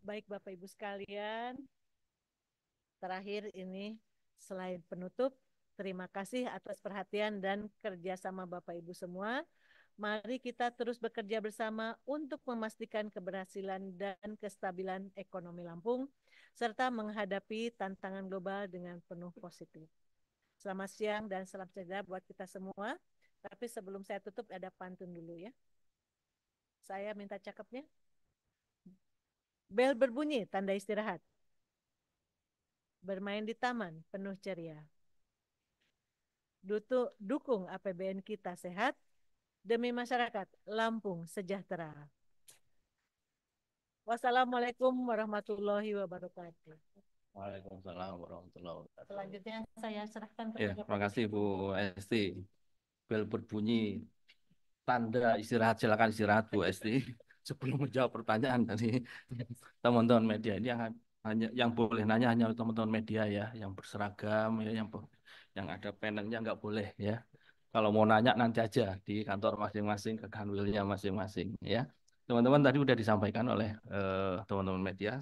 Baik Bapak Ibu sekalian, terakhir ini selain penutup, terima kasih atas perhatian dan kerjasama Bapak Ibu semua. Mari kita terus bekerja bersama untuk memastikan keberhasilan dan kestabilan ekonomi Lampung, serta menghadapi tantangan global dengan penuh positif. Selamat siang dan salam sejahtera buat kita semua. Tapi sebelum saya tutup ada pantun dulu ya. Saya minta cakepnya. Bel berbunyi, tanda istirahat. Bermain di taman, penuh ceria. Dukung APBN kita sehat, demi masyarakat Lampung sejahtera. Wassalamualaikum warahmatullahi wabarakatuh. Waalaikumsalam warahmatullahi wabarakatuh. Selanjutnya saya serahkan Ya, kepada terima kasih Bu Esti. Bel berbunyi, tanda istirahat, silakan istirahat Bu Esti. Sebelum menjawab pertanyaan dari teman-teman media, ini yang boleh nanya hanya teman-teman media ya, yang berseragam ya, yang ada panelnya nggak boleh ya. Kalau mau nanya nanti aja di kantor masing-masing, ke kanwilnya masing-masing ya. Teman-teman tadi sudah disampaikan oleh teman-teman media,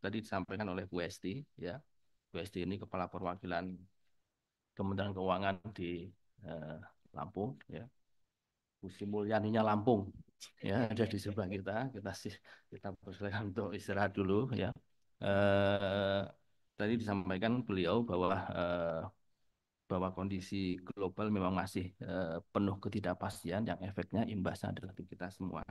tadi disampaikan oleh Bu Esti ya. Bu Esti ini kepala perwakilan Kementerian Keuangan di Lampung ya. Bu Sri Mulyaninya Lampung ya, ada di sebelah kita persilakan untuk istirahat dulu ya. Tadi disampaikan beliau bahwa kondisi global memang masih penuh ketidakpastian yang efeknya imbasnya adalah di kita semua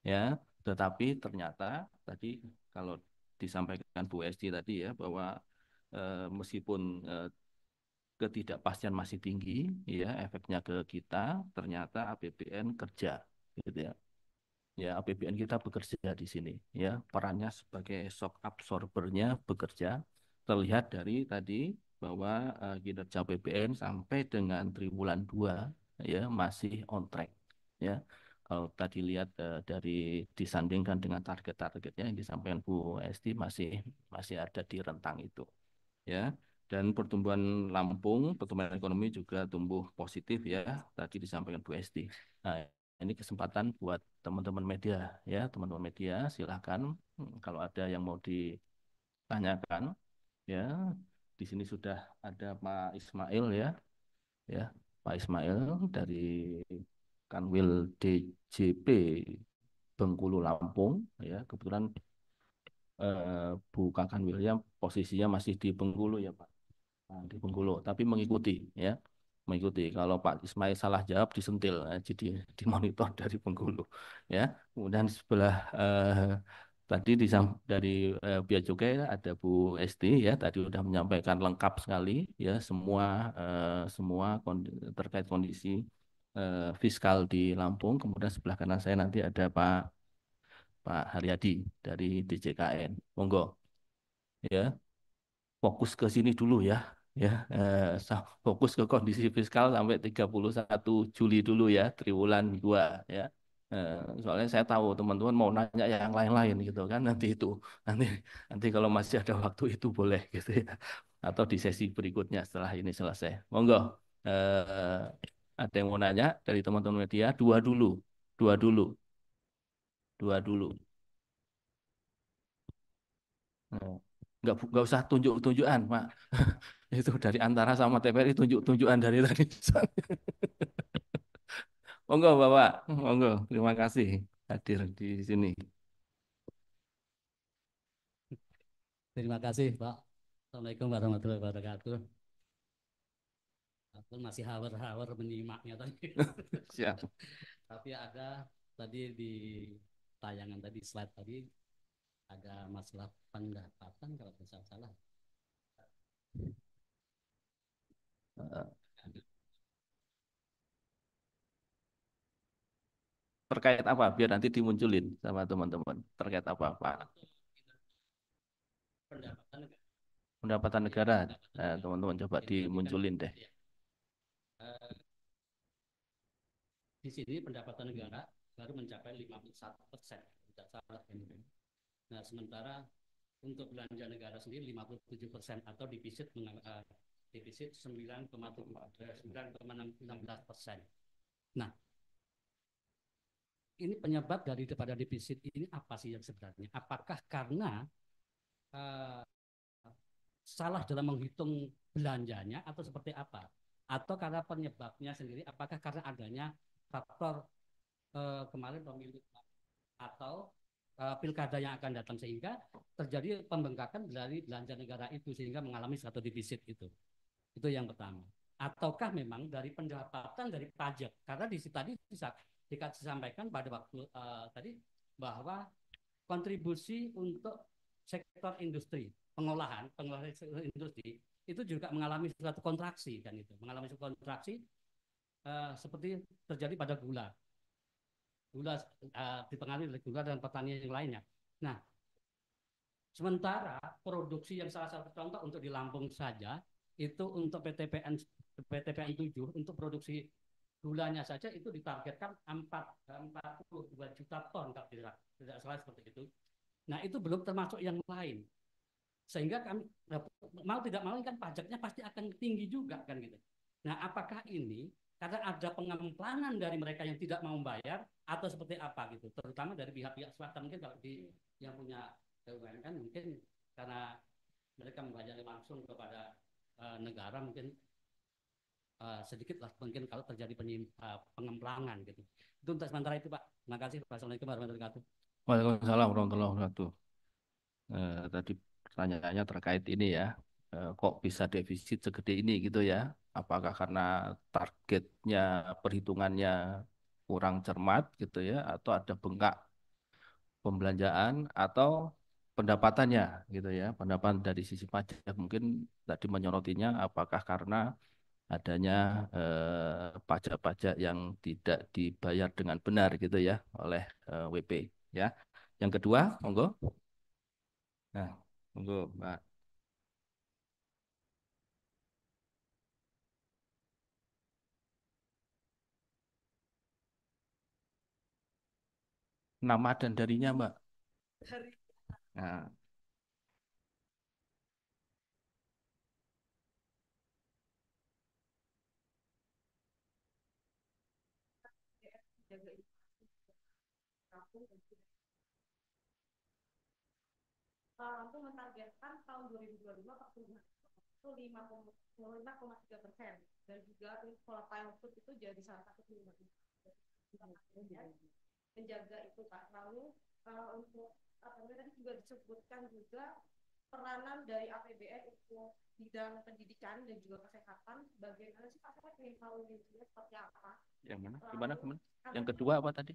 ya. Tetapi ternyata tadi kalau disampaikan Bu Esti tadi ya, bahwa meskipun ketidakpastian masih tinggi ya, efeknya ke kita, ternyata APBN kerja gitu ya. Ya, APBN kita bekerja di sini ya, perannya sebagai shock absorbernya bekerja terlihat dari tadi bahwa kinerja APBN sampai dengan triwulan 2 ya masih on track ya. Kalau tadi lihat dari disandingkan dengan target-targetnya yang disampaikan Bu Esti masih masih ada di rentang itu ya. Dan pertumbuhan Lampung, pertumbuhan ekonomi juga tumbuh positif ya. Tadi disampaikan Bu Esti. Nah, ini kesempatan buat teman-teman media ya, teman-teman media silahkan kalau ada yang mau ditanyakan ya. Di sini sudah ada Pak Ismail ya, Pak Ismail dari Kanwil DJP Bengkulu Lampung ya. Kebetulan Bu Kakan William posisinya masih di Bengkulu ya Pak. Nah, di Bengkulu, tapi mengikuti ya, mengikuti. Kalau Pak Ismail salah jawab disentil, jadi dimonitor dari Bengkulu ya. Kemudian sebelah tadi dari Bea Cukai ada Bu Esti ya, tadi sudah menyampaikan lengkap sekali ya semua terkait kondisi fiskal di Lampung. Kemudian sebelah kanan saya nanti ada Pak Haryadi dari DJKN. Monggo ya, fokus ke sini dulu ya. Ya, fokus ke kondisi fiskal sampai 31 Juli dulu ya, triwulan 2 ya. Soalnya saya tahu teman-teman mau nanya yang lain-lain gitu kan nanti nanti kalau masih ada waktu itu boleh gitu ya. Atau di sesi berikutnya setelah ini selesai. Monggo. Eh, ada yang mau nanya dari teman-teman media? Dua dulu. Dua dulu. Dua dulu. Eh, nggak usah tunjuk-tunjukan, Pak. Itu dari Antara sama TVRI tunjuk-tunjukan dari tadi. Monggo, Bapak. Monggo. Terima kasih hadir di sini. Terima kasih, Pak. Assalamualaikum warahmatullahi wabarakatuh. Aku masih hawar-hawar menyimaknya tadi. Siap. Tapi ada tadi di tayangan tadi, slide tadi, ada masalah pendapatan kalau tidak salah. Terkait apa? Biar nanti dimunculin sama teman-teman. Terkait apa, Pak? Pendapatan negara. Pendapatan negara. Nah, teman-teman coba dimunculin deh. Di sini pendapatan negara baru mencapai 51%. Tidak salah ini. Nah, sementara untuk belanja negara sendiri 57% atau defisit defisit 9,16%. Nah, ini penyebab daripada defisit ini apa sih yang sebenarnya? Apakah karena salah dalam menghitung belanjanya atau seperti apa? Atau karena penyebabnya sendiri, apakah karena adanya faktor kemarin pemilu atau pilkada yang akan datang sehingga terjadi pembengkakan dari belanja negara itu sehingga mengalami suatu defisit itu. Itu yang pertama. Ataukah memang dari pendapatan dari pajak? Karena di tadi disampaikan pada waktu tadi bahwa kontribusi untuk sektor industri, pengolahan industri itu juga mengalami suatu kontraksi kan itu, mengalami suatu kontraksi seperti terjadi pada gula dipengaruhi oleh gula dan pertanian yang lainnya. Nah, sementara produksi yang salah satu contoh untuk di Lampung saja itu untuk PTPN 7 untuk produksi gulanya saja itu ditargetkan 42 juta ton kalau tidak salah seperti itu. Nah, itu belum termasuk yang lain. Sehingga kami mau tidak mau kan pajaknya pasti akan tinggi juga kan gitu. Nah, apakah ini karena ada pengemplangan dari mereka yang tidak mau membayar atau seperti apa gitu, terutama dari pihak-pihak swasta mungkin kalau yang punya BUMN kan mungkin karena mereka membayar langsung kepada negara mungkin sedikit lah mungkin kalau terjadi pengemplangan gitu. Itu untuk sementara itu Pak. Terima kasih. Wassalamualaikum warahmatullahi wabarakatuh. Waalaikumsalam warahmatullahi wabarakatuh. Tadi pertanyaannya terkait ini ya, kok bisa defisit segede ini gitu ya? Apakah karena targetnya perhitungannya kurang cermat gitu ya, atau ada bengkak pembelanjaan atau pendapatannya gitu ya? Pendapatan dari sisi pajak mungkin tadi menyorotinya apakah karena adanya pajak-pajak yang tidak dibayar dengan benar gitu ya oleh WP ya. Yang kedua, monggo. Nah, monggo Mbak. nama dan darinya, Mbak. Nah, Lampung menargetkan tahun 2025 pertumbuhan itu 5,3% dan juga volatile food itu jadi salah satu penyumbang menjaga itu Pak. Lalu untuk apa namanya tadi juga disebutkan juga peranan dari APBN untuk bidang pendidikan dan juga kesehatan. Bagaimana sih Pak? Saya ingin tahu ini seperti apa? yang mana? Gimana, gimana? Yang kedua apa tadi?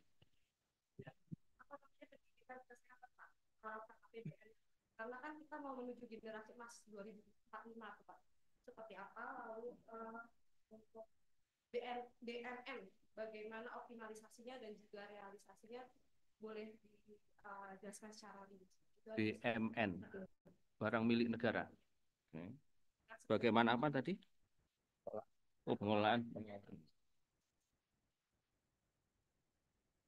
Apa namanya pendidikan kesehatan Pak? APBN. Karena kan kita mau menuju generasi emas 2045 Pak. Seperti apa? Lalu untuk BMN, bagaimana optimalisasinya dan juga realisasinya boleh dijelaskan secara rinci. BMN, barang milik negara. Oke. Bagaimana apa tadi? Oh, pengelolaan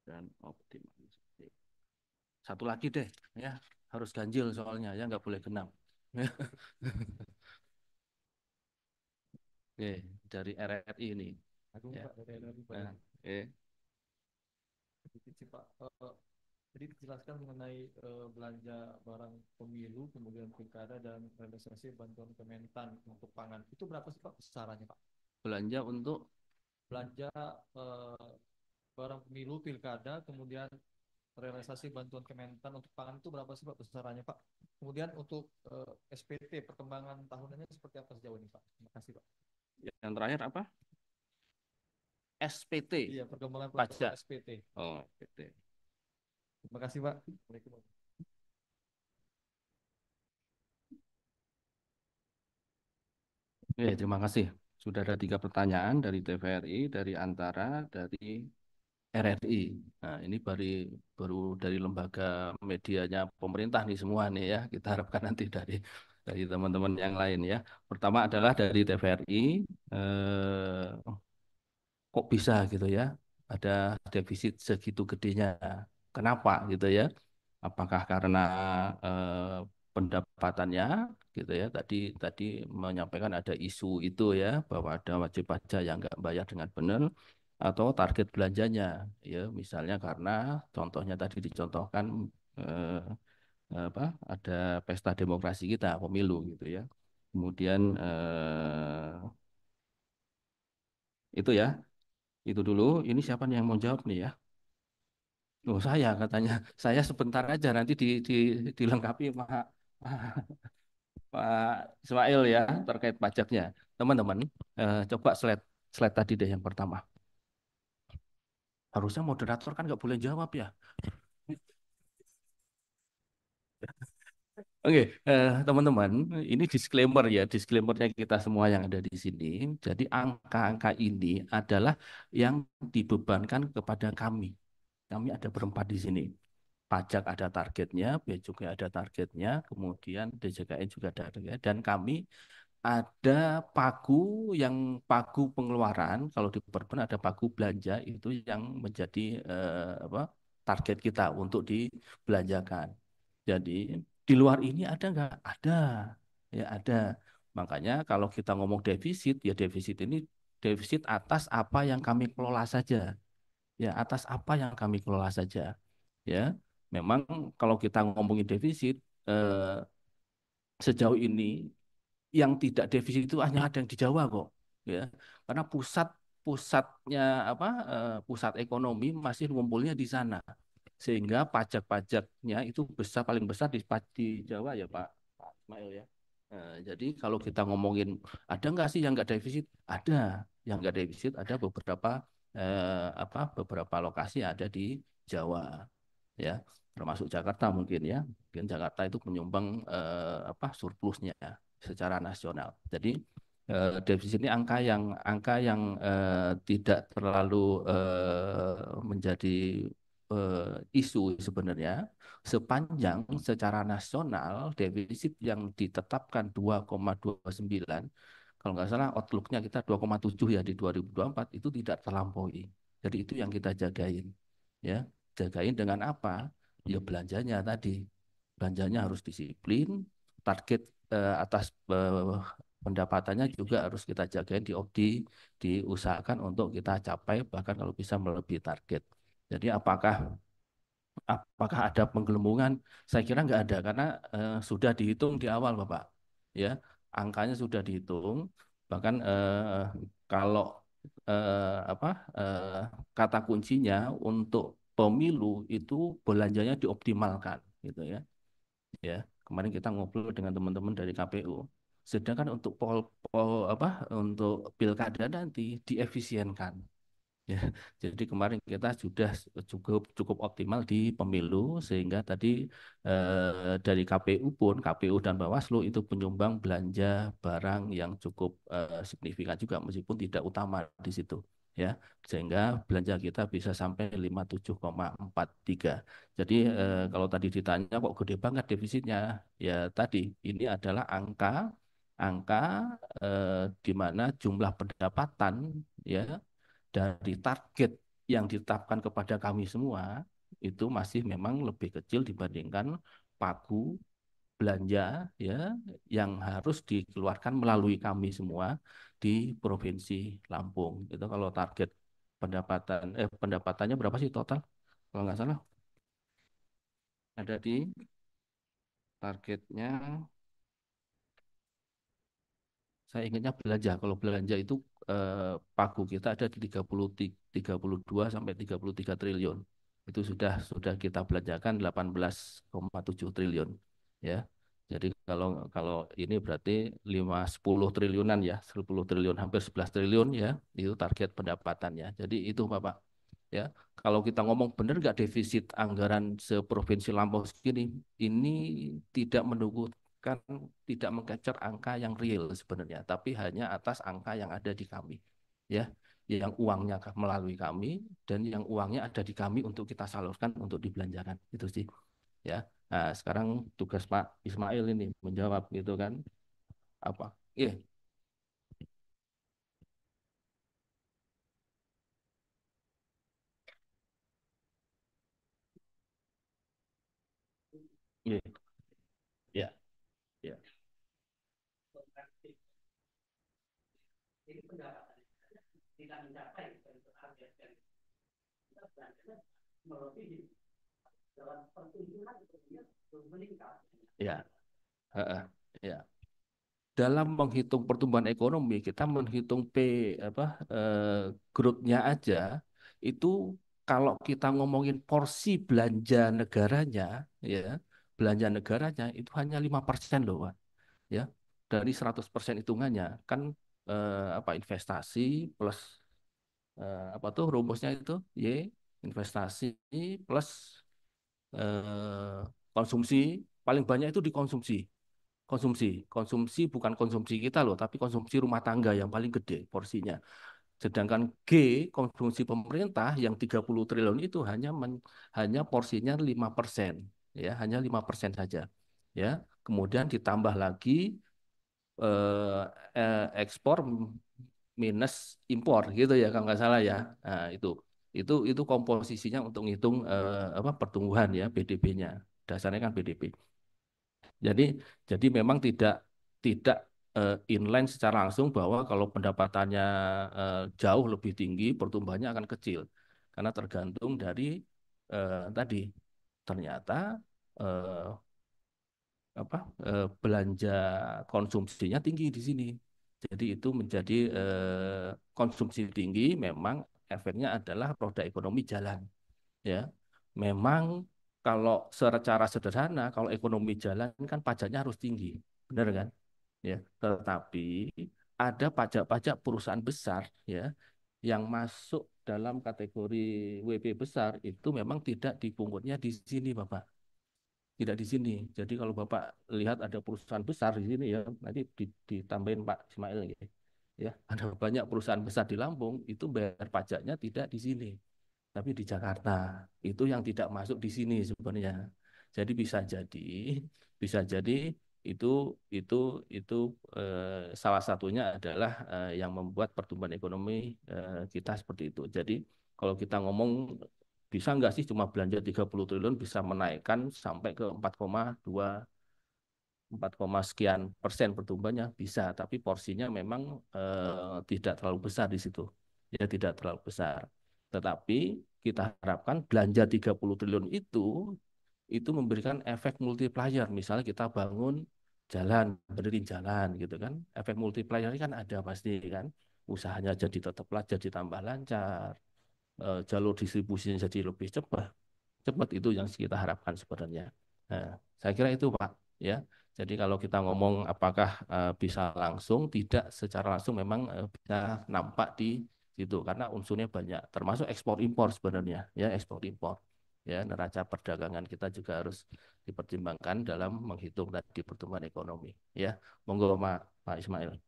dan optimalisasi. Satu lagi deh, ya harus ganjil soalnya ya nggak boleh genap. Oke, dari RRI ini. Aku Ya. Pak dari LRI, Pak. Nah, oke. Sedikit sih Pak. Jadi dijelaskan mengenai belanja barang pemilu, kemudian pilkada dan realisasi bantuan Kementan untuk pangan. Itu berapa sih Pak besarannya Pak? Belanja untuk Belanja barang pemilu, pilkada, kemudian realisasi bantuan Kementan untuk pangan itu berapa sih Pak besarannya Pak? Kemudian untuk SPT perkembangan tahunannya seperti apa sejauh ini Pak? Terima kasih Pak. yang terakhir apa? SPT. Iya, perkembangan Pajak. SPT. Oh, SPT. Terima kasih Pak. Assalamualaikum. Terima kasih. Sudah ada 3 pertanyaan dari TVRI, dari Antara, dari RRI. Nah, ini baru dari lembaga medianya pemerintah nih semua nih ya. Kita harapkan nanti dari teman-teman yang lain ya. Pertama adalah dari TVRI. Kok bisa gitu ya? Ada defisit segitu gedenya. Kenapa gitu ya? Apakah karena pendapatannya gitu ya? Tadi menyampaikan ada isu itu ya bahwa ada wajib pajak yang nggak bayar dengan benar atau target belanjanya ya misalnya karena contohnya tadi dicontohkan eh, ada pesta demokrasi kita pemilu gitu ya. Kemudian itu ya itu dulu. Ini siapa nih yang mau jawab nih ya? Oh, saya katanya, saya sebentar aja nanti dilengkapi Pak Ismail ya terkait pajaknya. Teman-teman, coba slide tadi deh yang pertama. Harusnya moderator kan nggak boleh jawab ya. Oke, teman-teman, ini disclaimer ya, disclaimernya kita semua yang ada di sini. Jadi angka-angka ini adalah yang dibebankan kepada kami. Kami ada berempat di sini. Pajak ada targetnya, bea cukai ada targetnya, kemudian DJKN juga ada targetnya, dan kami ada pagu pengeluaran. Kalau di Perben ada pagu belanja itu yang menjadi target kita untuk dibelanjakan. Jadi di luar ini ada nggak? Ada, ya ada. Makanya kalau kita ngomong defisit, ya defisit ini defisit atas apa yang kami kelola saja, ya atas apa yang kami kelola saja. Ya, memang kalau kita ngomongin defisit sejauh ini yang tidak defisit itu hanya ada yang di Jawa kok, ya. Karena pusatnya pusat ekonomi masih ngumpulnya di sana. Sehingga pajak-pajaknya itu paling besar di Jawa ya Pak Ismail ya. Jadi kalau kita ngomongin ada nggak sih yang nggak defisit? Ada yang nggak defisit, ada beberapa lokasi ada di Jawa ya, termasuk Jakarta mungkin ya. Mungkin Jakarta itu menyumbang surplusnya secara nasional. Jadi defisit ini angka yang tidak terlalu menjadi isu sebenarnya sepanjang secara nasional defisit yang ditetapkan 2,29, kalau nggak salah outlook-nya kita 2,7 ya di 2024 itu tidak terlampaui. Jadi itu yang kita jagain ya. jagain dengan apa? Ya belanjanya tadi. Belanjanya harus disiplin, target atas pendapatannya juga harus kita jagain diusahakan untuk kita capai bahkan kalau bisa melebihi target. Jadi apakah ada penggelembungan? Saya kira nggak ada karena sudah dihitung di awal, Bapak. Ya, angkanya sudah dihitung. Bahkan kalau apa kata kuncinya untuk pemilu itu belanjanya dioptimalkan, gitu ya. Ya, kemarin kita ngobrol dengan teman-teman dari KPU. Sedangkan untuk untuk pilkada nanti diefisienkan. Ya, jadi kemarin kita sudah cukup cukup optimal di pemilu sehingga tadi dari KPU dan Bawaslu itu penyumbang belanja barang yang cukup signifikan juga meskipun tidak utama di situ ya sehingga belanja kita bisa sampai 57,43. Jadi kalau tadi ditanya kok gede banget defisitnya ya tadi ini adalah angka angka di mana jumlah pendapatan ya dari target yang ditetapkan kepada kami semua itu masih memang lebih kecil dibandingkan pagu belanja ya yang harus dikeluarkan melalui kami semua di Provinsi Lampung. Itu kalau target pendapatannya berapa sih total? Kalau nggak salah ada di targetnya saya ingatnya belanja. Kalau belanja itu pagu kita ada di 32 sampai 33 triliun. Itu sudah kita belanjakan 18,7 triliun ya. Jadi kalau kalau ini berarti 10 triliunan ya, 10 triliun hampir 11 triliun ya, itu target pendapatannya. Jadi itu Bapak ya. Kalau kita ngomong benar nggak defisit anggaran seprovinsi Lampung segini, ini tidak menunggu kan tidak mengcapture angka yang real sebenarnya, tapi hanya atas angka yang ada di kami, ya, yang uangnya melalui kami dan yang uangnya ada di kami untuk kita salurkan untuk dibelanjakan, itu sih, ya. Nah, sekarang tugas Pak Ismail ini menjawab gitu kan, apa? Iya, iya, iya, iya. Jadi pendapatan tidak mencapai target yang kita belanjanya melebihi dalam pertumbuhan ekonomi belum meningkat. Ya, heeh, ya. Dalam menghitung pertumbuhan ekonomi, kita menghitung growth-nya aja, itu kalau kita ngomongin porsi belanja negaranya, ya, belanja negaranya itu hanya 5% loh, Pak. Ya, dari 100% hitungannya kan investasi plus apa tuh rumusnya itu Y investasi plus eh, konsumsi paling banyak itu dikonsumsi konsumsi bukan konsumsi kita loh tapi konsumsi rumah tangga yang paling gede porsinya sedangkan G konsumsi pemerintah yang 30 triliun itu hanya porsinya 5% ya hanya 5% saja ya kemudian ditambah lagi eh, ekspor minus impor gitu ya kalau nggak salah ya. Nah, itu komposisinya untuk ngitung pertumbuhan ya PDB-nya. Dasarnya kan PDB. Jadi jadi memang tidak inline secara langsung bahwa kalau pendapatannya jauh lebih tinggi pertumbuhannya akan kecil karena tergantung dari tadi ternyata eh, belanja konsumsinya tinggi di sini. Jadi itu menjadi konsumsi tinggi memang efeknya adalah roda ekonomi jalan ya. Memang kalau secara sederhana kalau ekonomi jalan kan pajaknya harus tinggi. Benar kan? Ya. Tetapi ada pajak-pajak perusahaan besar ya yang masuk dalam kategori WP besar itu memang tidak dipungutnya di sini, Bapak tidak di sini. Jadi kalau Bapak lihat ada perusahaan besar di sini ya, nanti ditambahin Pak Ismail ya. Ya, ada banyak perusahaan besar di Lampung itu bayar pajaknya tidak di sini, tapi di Jakarta. Itu yang tidak masuk di sini sebenarnya. Jadi bisa jadi itu itu itu salah satunya adalah yang membuat pertumbuhan ekonomi kita seperti itu. Jadi kalau kita ngomong bisa nggak sih cuma belanja 30 triliun bisa menaikkan sampai ke 4, sekian persen pertumbuhannya bisa, tapi porsinya memang tidak terlalu besar di situ. Ya tidak terlalu besar. Tetapi kita harapkan belanja 30 triliun itu memberikan efek multiplier. Misalnya kita bangun jalan, benerin jalan gitu kan. Efek multiplier ini kan ada pasti kan. Usahanya jadi jadi tambah lancar, jalur distribusinya jadi lebih cepat. Cepat itu yang kita harapkan sebenarnya. Nah, saya kira itu Pak, ya. Jadi kalau kita ngomong apakah bisa langsung, tidak secara langsung memang bisa nampak di situ karena unsurnya banyak, termasuk ekspor impor sebenarnya, ya ekspor impor. Ya, neraca perdagangan kita juga harus dipertimbangkan dalam menghitung tadi pertumbuhan ekonomi. Ya, monggo Pak Ismail.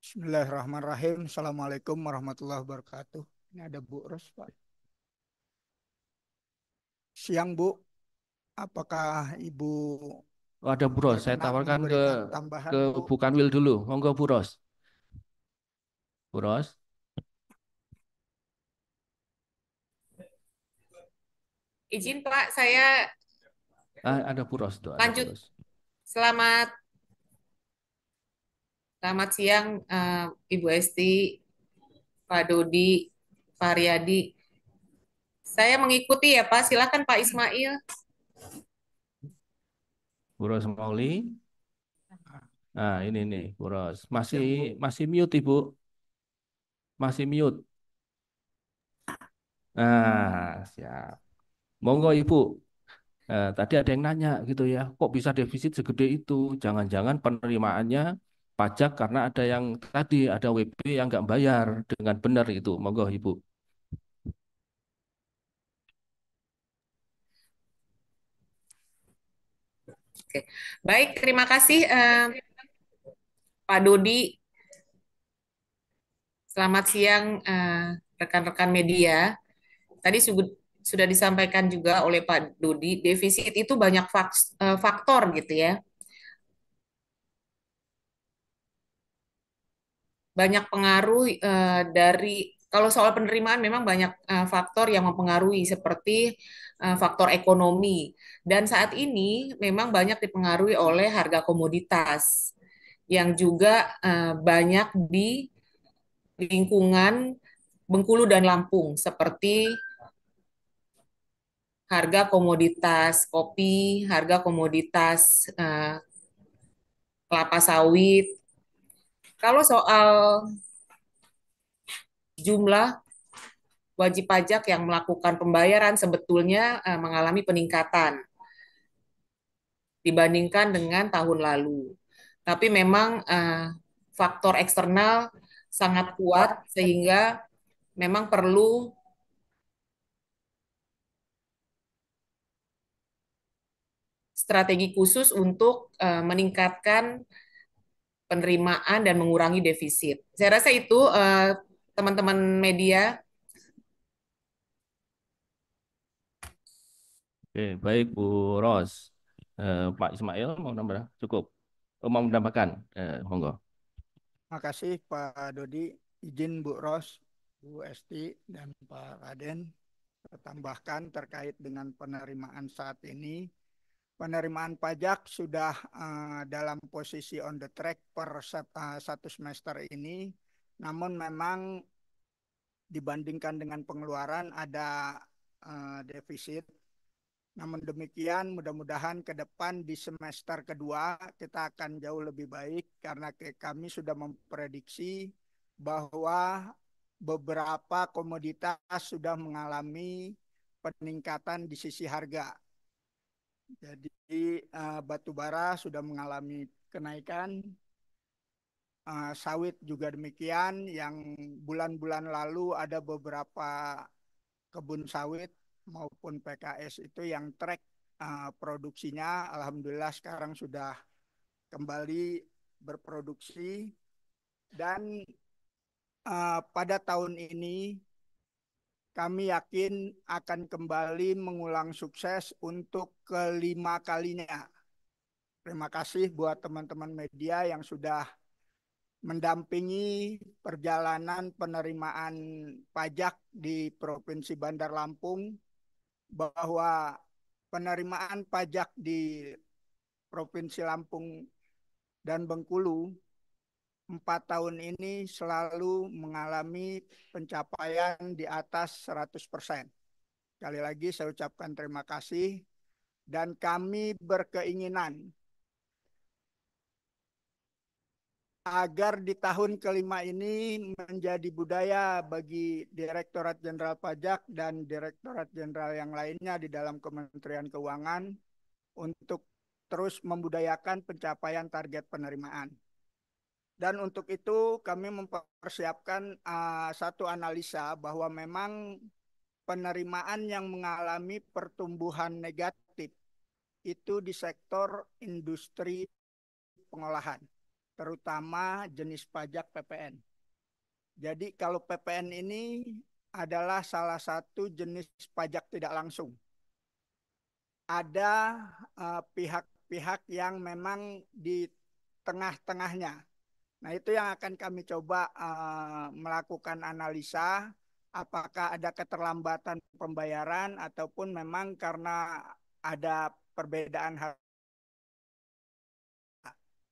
Bismillahirrahmanirrahim. Assalamualaikum warahmatullahi wabarakatuh. Ini ada Bu Ros, Pak. Siang, Bu. Apakah Ibu Oh, ada Bu Ros, saya berkenan tawarkan ke memberikan tambahan, Bu? Bu Kanwil dulu. Monggo Bu Ros. Bu Ros. Izin Pak, saya Ada Bu Ros tuh, ada Bu lanjut. Ros. Selamat selamat siang Ibu Esti, Pak Dodi, Pak Riyadi. Saya mengikuti ya Pak, silakan Pak Ismail. Bu Ros Mauli. Nah, ini nih, Bu Ros. Masih mute, Ibu. Masih mute. Nah, siap. Monggo Ibu. Tadi ada yang nanya gitu ya, kok bisa defisit segede itu? Jangan-jangan penerimaannya pajak karena ada yang tadi ada WP yang nggak bayar dengan benar itu. Monggo Ibu. Oke. Baik, terima kasih Pak Dodi. Selamat siang rekan-rekan media. Tadi sudah disampaikan juga oleh Pak Dodi, defisit itu banyak faktor gitu ya. Banyak pengaruh dari kalau soal penerimaan memang banyak faktor yang mempengaruhi seperti faktor ekonomi dan saat ini memang banyak dipengaruhi oleh harga komoditas yang juga banyak di lingkungan Bengkulu dan Lampung seperti harga komoditas kopi, harga komoditas kelapa sawit. Kalau soal jumlah wajib pajak yang melakukan pembayaran sebetulnya mengalami peningkatan dibandingkan dengan tahun lalu. Tapi memang faktor eksternal sangat kuat sehingga memang perlu strategi khusus untuk meningkatkan penerimaan dan mengurangi defisit. Saya rasa itu teman-teman media. Oke, baik Bu Ros. Pak Ismail mau nambah? Cukup. Mau menambahkan? Monggo. Makasih Pak Dodi. Izin Bu Ros, Bu Esti, dan Pak Raden. Saya tambahkan terkait dengan penerimaan saat ini. Penerimaan pajak sudah dalam posisi on the track per satu semester ini. Namun memang dibandingkan dengan pengeluaran ada defisit. Namun demikian, mudah-mudahan ke depan di semester kedua kita akan jauh lebih baik karena kami sudah memprediksi bahwa beberapa komoditas sudah mengalami peningkatan di sisi harga. Jadi batu bara sudah mengalami kenaikan, sawit juga demikian. Yang bulan-bulan lalu ada beberapa kebun sawit maupun PKS itu yang track produksinya, alhamdulillah sekarang sudah kembali berproduksi dan pada tahun ini kami yakin akan kembali mengulang sukses untuk kelima kalinya. Terima kasih buat teman-teman media yang sudah mendampingi perjalanan penerimaan pajak di Provinsi Bandar Lampung, bahwa penerimaan pajak di Provinsi Lampung dan Bengkulu 4 tahun ini selalu mengalami pencapaian di atas 100%. Sekali lagi saya ucapkan terima kasih, dan kami berkeinginan agar di tahun kelima ini menjadi budaya bagi Direktorat Jenderal Pajak dan Direktorat Jenderal yang lainnya di dalam Kementerian Keuangan untuk terus membudayakan pencapaian target penerimaan. Dan untuk itu kami mempersiapkan satu analisa bahwa memang penerimaan yang mengalami pertumbuhan negatif itu di sektor industri pengolahan, terutama jenis pajak PPN. Jadi kalau PPN ini adalah salah satu jenis pajak tidak langsung. Ada pihak-pihak yang memang di tengah-tengahnya. Nah, itu yang akan kami coba melakukan analisa, apakah ada keterlambatan pembayaran ataupun memang karena ada perbedaan harga.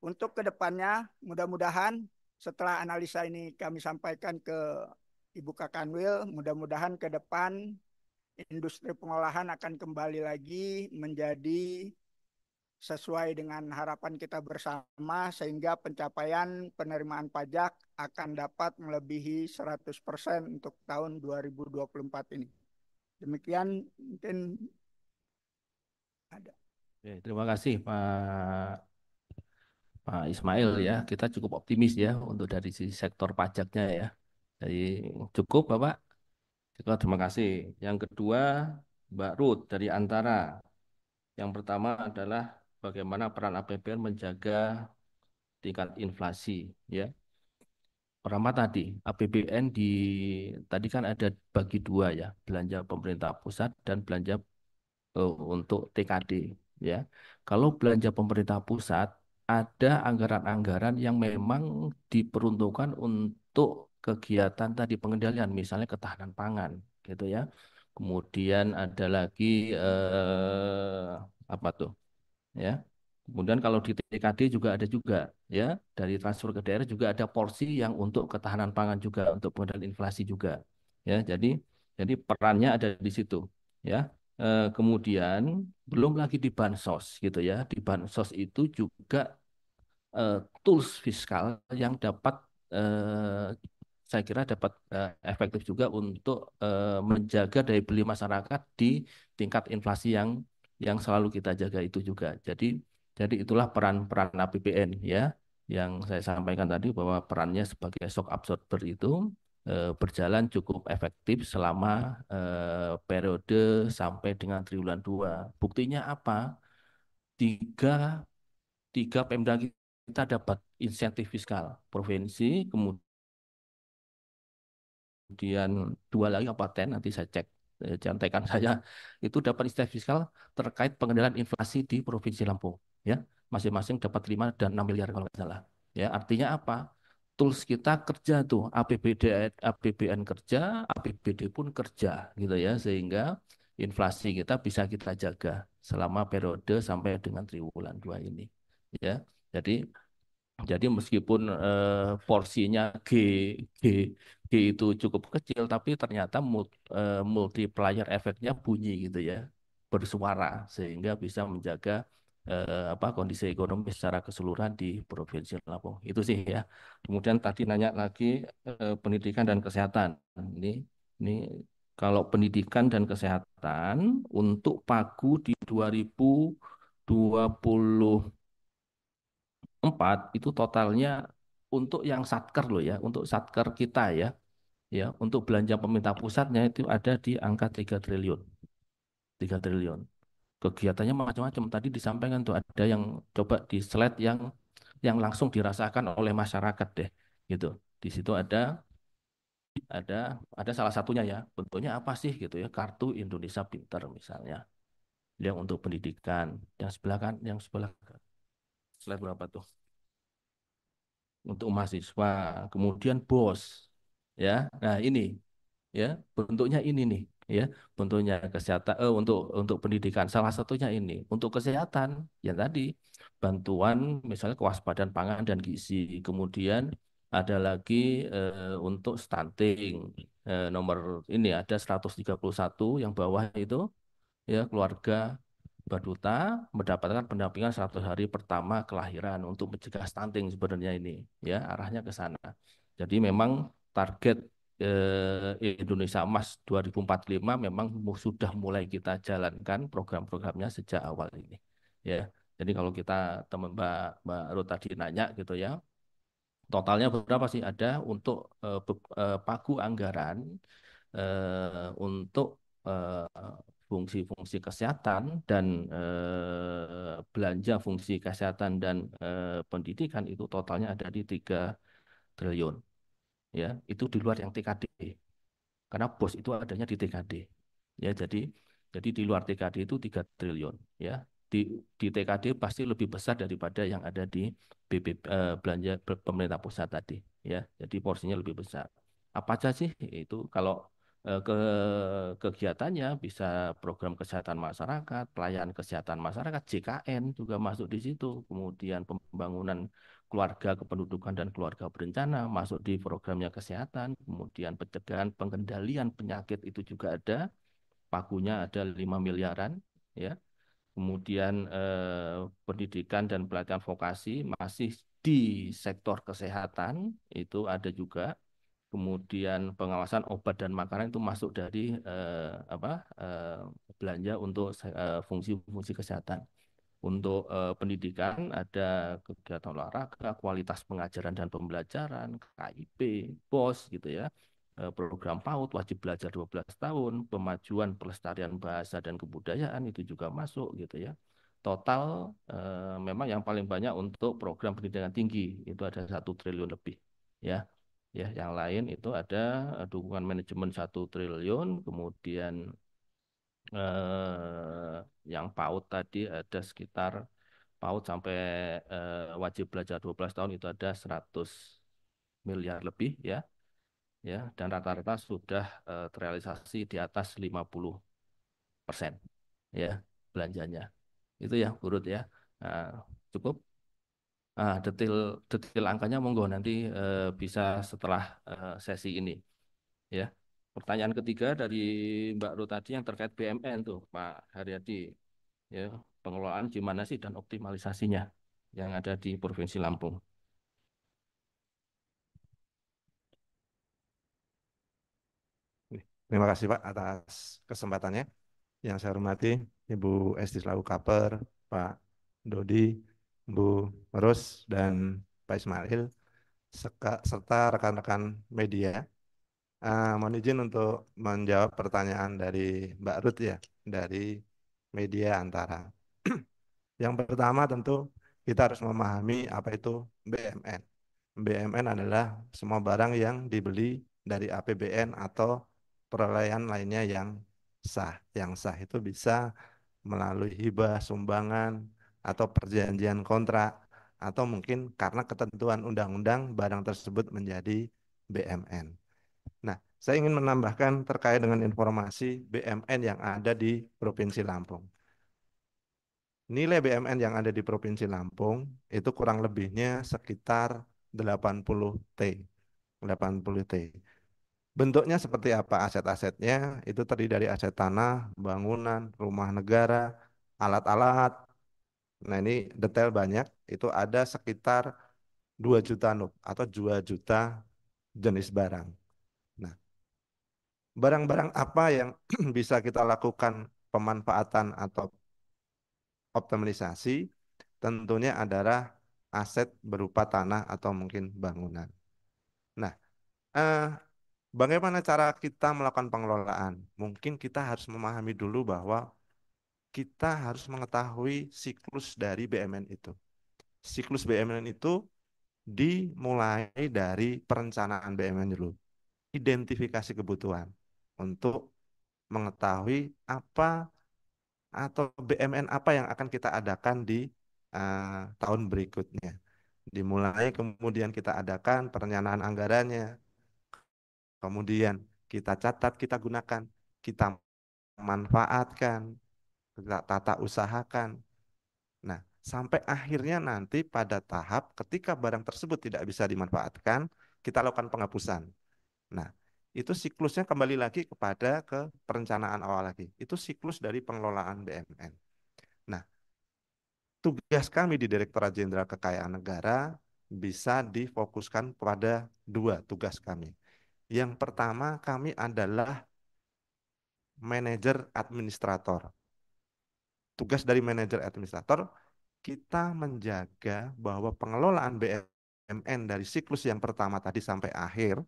Untuk kedepannya, mudah-mudahan setelah analisa ini kami sampaikan ke Ibu Kakanwil, mudah-mudahan ke depan industri pengolahan akan kembali lagi menjadi sesuai dengan harapan kita bersama, sehingga pencapaian penerimaan pajak akan dapat melebihi 100% untuk tahun 2024 ini. Demikian mungkin ada. Oke, terima kasih Pak Ismail ya. Kita cukup optimis ya untuk dari sisi sektor pajaknya ya. Jadi cukup Bapak. Terima kasih. Yang kedua Mbak Ruth dari Antara. Yang pertama adalah bagaimana peran APBN menjaga tingkat inflasi ya. Pertama tadi APBN tadi kan ada bagi dua ya, belanja pemerintah pusat dan belanja untuk TKD ya. Kalau belanja pemerintah pusat ada anggaran-anggaran yang memang diperuntukkan untuk kegiatan tadi pengendalian, misalnya ketahanan pangan gitu ya. Kemudian ada lagi apa tuh ya. Kemudian kalau di TKD juga ada juga ya, dari transfer ke daerah juga ada porsi yang untuk ketahanan pangan juga, untuk pengendalian inflasi juga ya. Jadi perannya ada di situ ya. Kemudian belum lagi di bansos gitu ya. Di bansos itu juga tools fiskal yang dapat saya kira dapat efektif juga untuk menjaga daya beli masyarakat di tingkat inflasi yang selalu kita jaga itu juga. Jadi itulah peran-peran APBN ya yang saya sampaikan tadi, bahwa perannya sebagai shock absorber itu berjalan cukup efektif selama periode sampai dengan triwulan 2. Buktinya apa? Tiga, tiga Pemda kita dapat insentif fiskal provinsi, kemudian 2 lagi kabupaten, nanti saya cek contekan saya, itu dapat insentif fiskal terkait pengendalian inflasi di Provinsi Lampung ya, masing-masing dapat 5 dan 6 miliar kalau nggak salah ya. Artinya apa? Tools kita kerja tuh, APBN kerja, APBD pun kerja gitu ya, sehingga inflasi kita bisa kita jaga selama periode sampai dengan triwulan 2 ini ya. Jadi meskipun porsinya G, G itu cukup kecil, tapi ternyata multiplier efeknya bunyi gitu ya, bersuara, sehingga bisa menjaga kondisi ekonomi secara keseluruhan di Provinsi Lampung. Itu sih ya. Kemudian tadi nanya lagi pendidikan dan kesehatan. Ini kalau pendidikan dan kesehatan untuk Pagu di 2024 itu totalnya untuk yang satker loh ya, untuk satker kita ya, untuk belanja pemerintah pusatnya itu ada di angka 3 triliun. 3 triliun. Kegiatannya macam-macam. Tadi disampaikan tuh ada yang coba di slide yang langsung dirasakan oleh masyarakat deh gitu. Di situ ada salah satunya ya. Bentuknya apa sih gitu ya? Kartu Indonesia Pinter misalnya. Yang untuk pendidikan. Yang sebelah slide berapa tuh? untuk mahasiswa, kemudian BOS, ya. Nah ini, ya bentuknya ini nih, ya bentuknya kesehatan, untuk pendidikan salah satunya ini, untuk kesehatan, yang tadi bantuan misalnya kewaspadaan pangan dan gizi, kemudian ada lagi untuk stunting, nomor ini ada 131 yang bawah itu, ya keluarga Baduta mendapatkan pendampingan 100 hari pertama kelahiran untuk mencegah stunting sebenarnya ini, ya arahnya ke sana. Jadi memang target Indonesia Emas 2045 memang sudah mulai kita jalankan program-programnya sejak awal ini, ya. Jadi kalau kita teman Mbak Ruth tadi nanya gitu ya, totalnya berapa sih ada untuk pagu anggaran untuk eh, fungsi-fungsi kesehatan dan belanja fungsi kesehatan dan pendidikan itu totalnya ada di 3 triliun, ya itu di luar yang TKD, karena BOS itu adanya di TKD, ya jadi di luar TKD itu 3 triliun, ya di TKD pasti lebih besar daripada yang ada di belanja pemerintah pusat tadi, ya jadi porsinya lebih besar. Apa aja sih itu? Kalau kegiatannya bisa program kesehatan masyarakat, pelayanan kesehatan masyarakat, JKN juga masuk di situ, kemudian pembangunan keluarga kependudukan dan keluarga berencana masuk di programnya kesehatan, kemudian pencegahan pengendalian penyakit itu juga ada, pagunya ada 5 miliaran, ya. Kemudian pendidikan dan pelatihan vokasi masih di sektor kesehatan itu ada juga. Kemudian pengawasan obat dan makanan itu masuk dari belanja untuk fungsi-fungsi kesehatan. Untuk pendidikan ada kegiatan olahraga, kualitas pengajaran dan pembelajaran, KIP, BOS gitu ya. Program PAUD wajib belajar 12 tahun, pemajuan pelestarian bahasa dan kebudayaan itu juga masuk gitu ya. Total memang yang paling banyak untuk program pendidikan tinggi itu ada 1 triliun lebih, ya. Ya, yang lain itu ada dukungan manajemen 1 triliun, kemudian yang PAUD tadi ada sekitar PAUD sampai wajib belajar 12 tahun itu ada 100 miliar lebih, ya. Ya, dan rata-rata sudah terrealisasi di atas 50%, ya belanjanya. Itu ya, Burut ya. Nah, cukup. Detail detail angkanya monggo nanti bisa setelah sesi ini, ya. Pertanyaan ketiga dari Mbak Ruth tadi yang terkait BMN tuh, Pak Haryadi, ya, pengelolaan gimana sih dan optimalisasinya yang ada di Provinsi Lampung. Terima kasih Pak atas kesempatannya. Yang saya hormati Ibu Esti selaku Kaper, Pak Dodi, Bu Ros, dan Pak Ismail, serta rekan-rekan media. Mohon izin untuk menjawab pertanyaan dari Mbak Ruth ya, dari media Antara. Yang pertama tentu kita harus memahami apa itu BMN. BMN adalah semua barang yang dibeli dari APBN atau perolehan lainnya yang sah. Yang sah itu bisa melalui hibah, sumbangan, atau perjanjian kontrak, atau mungkin karena ketentuan undang-undang barang tersebut menjadi BMN. Nah, saya ingin menambahkan terkait dengan informasi BMN yang ada di Provinsi Lampung. Nilai BMN yang ada di Provinsi Lampung itu kurang lebihnya sekitar 80 T. 80 T. Bentuknya seperti apa aset-asetnya? Itu terdiri dari aset tanah, bangunan, rumah negara, alat-alat. Nah, ini detail banyak. Itu ada sekitar 2 juta NUK atau 2 juta jenis barang. Nah, barang-barang apa yang bisa kita lakukan pemanfaatan atau optimalisasi? Tentunya adalah aset berupa tanah atau mungkin bangunan. Nah, eh, bagaimana cara kita melakukan pengelolaan? Mungkin kita harus memahami dulu bahwa kita harus mengetahui siklus dari BMN itu. Siklus BMN itu dimulai dari perencanaan BMN dulu. Identifikasi kebutuhan untuk mengetahui apa atau BMN apa yang akan kita adakan di tahun berikutnya. Dimulai kemudian kita adakan perencanaan anggarannya, kemudian kita catat, kita gunakan, kita manfaatkan, kita tata usahakan. Nah, sampai akhirnya nanti pada tahap ketika barang tersebut tidak bisa dimanfaatkan, kita lakukan penghapusan. Nah, itu siklusnya kembali lagi kepada ke perencanaan awal lagi. Itu siklus dari pengelolaan BUMN. Nah, tugas kami di Direktorat Jenderal Kekayaan Negara bisa difokuskan pada dua tugas kami. Yang pertama, kami adalah manajer administrator. Tugas dari manajer administrator, kita menjaga bahwa pengelolaan BUMN dari siklus yang pertama tadi sampai akhir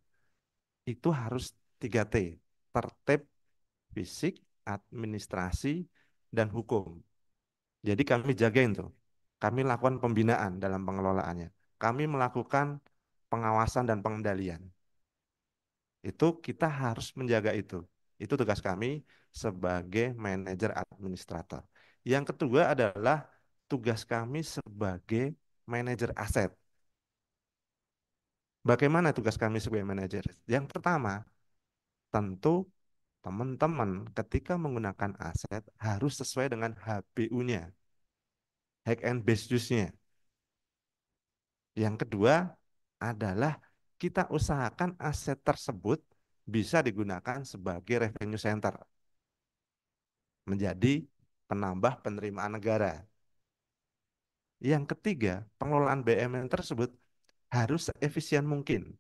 itu harus 3T, tertib, fisik, administrasi, dan hukum. Jadi kami jagain tuh. Kami lakukan pembinaan dalam pengelolaannya. Kami melakukan pengawasan dan pengendalian. Itu kita harus menjaga itu. Itu tugas kami sebagai manajer administrator. Yang kedua adalah tugas kami sebagai manajer aset. Bagaimana tugas kami sebagai manajer? Yang pertama, tentu teman-teman ketika menggunakan aset harus sesuai dengan HBU-nya, hack and base use-nya. Yang kedua adalah kita usahakan aset tersebut bisa digunakan sebagai revenue center, menjadi penambah penerimaan negara. Yang ketiga, pengelolaan BUMN tersebut harus seefisien mungkin.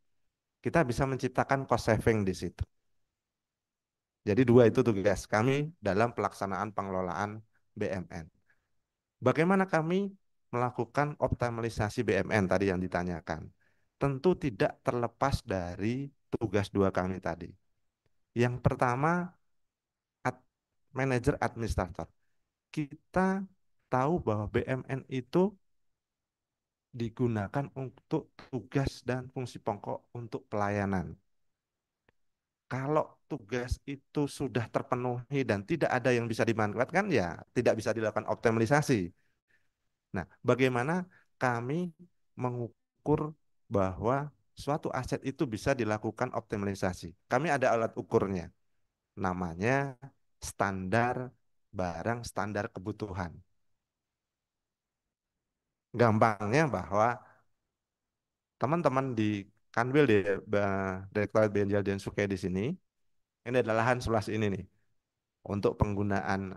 Kita bisa menciptakan cost saving di situ. Jadi dua itu tugas kami dalam pelaksanaan pengelolaan BUMN. Bagaimana kami melakukan optimalisasi BUMN tadi yang ditanyakan? Tentu tidak terlepas dari tugas dua kami tadi. Yang pertama, manajer administrator. Kita tahu bahwa BUMN itu digunakan untuk tugas dan fungsi pokok untuk pelayanan. Kalau tugas itu sudah terpenuhi dan tidak ada yang bisa dimanfaatkan, ya tidak bisa dilakukan optimalisasi. Nah, bagaimana kami mengukur bahwa suatu aset itu bisa dilakukan optimalisasi? Kami ada alat ukurnya, namanya standar barang standar kebutuhan. Gampangnya bahwa teman-teman di Kanwil di Direktorat Jenderal dan Cukai di sini, ini adalah lahan sebelah sini nih, untuk penggunaan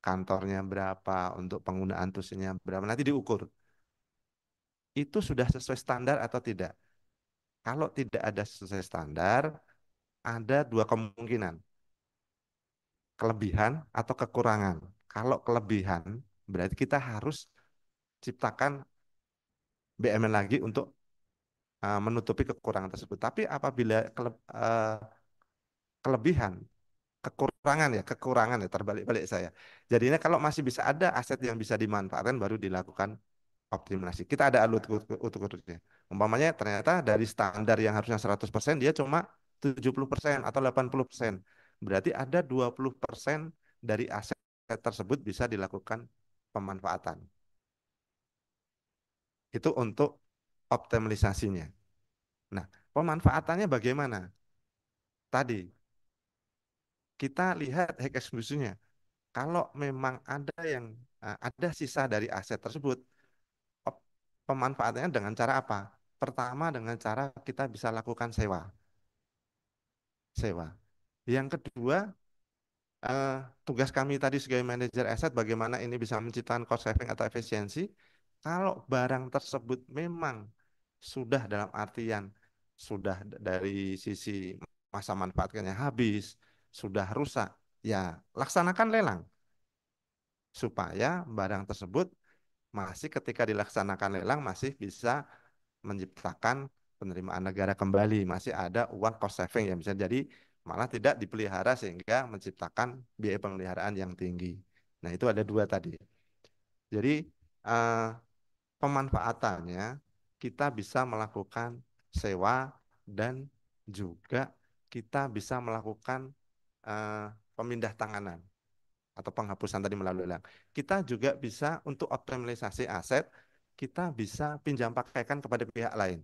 kantornya berapa, untuk penggunaan tusinya berapa, nanti diukur. Itu sudah sesuai standar atau tidak? Kalau tidak ada sesuai standar, ada dua kemungkinan, kelebihan atau kekurangan. Kalau kelebihan, berarti kita harus ciptakan BUMN lagi untuk menutupi kekurangan tersebut. Tapi apabila kelebihan, kekurangan ya terbalik-balik saya. Jadinya kalau masih bisa ada aset yang bisa dimanfaatkan baru dilakukan optimalisasi. Kita ada alat ukur-ukurnya. Umpamanya ternyata dari standar yang harusnya 100% dia cuma 70% atau 80%. Berarti ada 20% dari aset tersebut bisa dilakukan pemanfaatan. Itu untuk optimalisasinya. Nah, pemanfaatannya bagaimana? Tadi kita lihat hack exclusion-nya. Kalau memang ada yang ada sisa dari aset tersebut, pemanfaatannya dengan cara apa? Pertama dengan cara kita bisa lakukan sewa. Sewa. Yang kedua, tugas kami tadi sebagai manajer aset bagaimana ini bisa menciptakan cost saving atau efisiensi. Kalau barang tersebut memang sudah dalam artian sudah dari sisi masa manfaatnya habis, sudah rusak, ya laksanakan lelang supaya barang tersebut masih ketika dilaksanakan lelang masih bisa menciptakan penerimaan negara kembali, masih ada uang cost saving yang bisa jadi malah tidak dipelihara sehingga menciptakan biaya pemeliharaan yang tinggi. Nah, itu ada dua tadi. Jadi pemanfaatannya kita bisa melakukan sewa dan juga kita bisa melakukan pemindah tanganan atau penghapusan tadi melalui lelang. Kita juga bisa untuk optimalisasi aset, kita bisa pinjam pakaikan kepada pihak lain.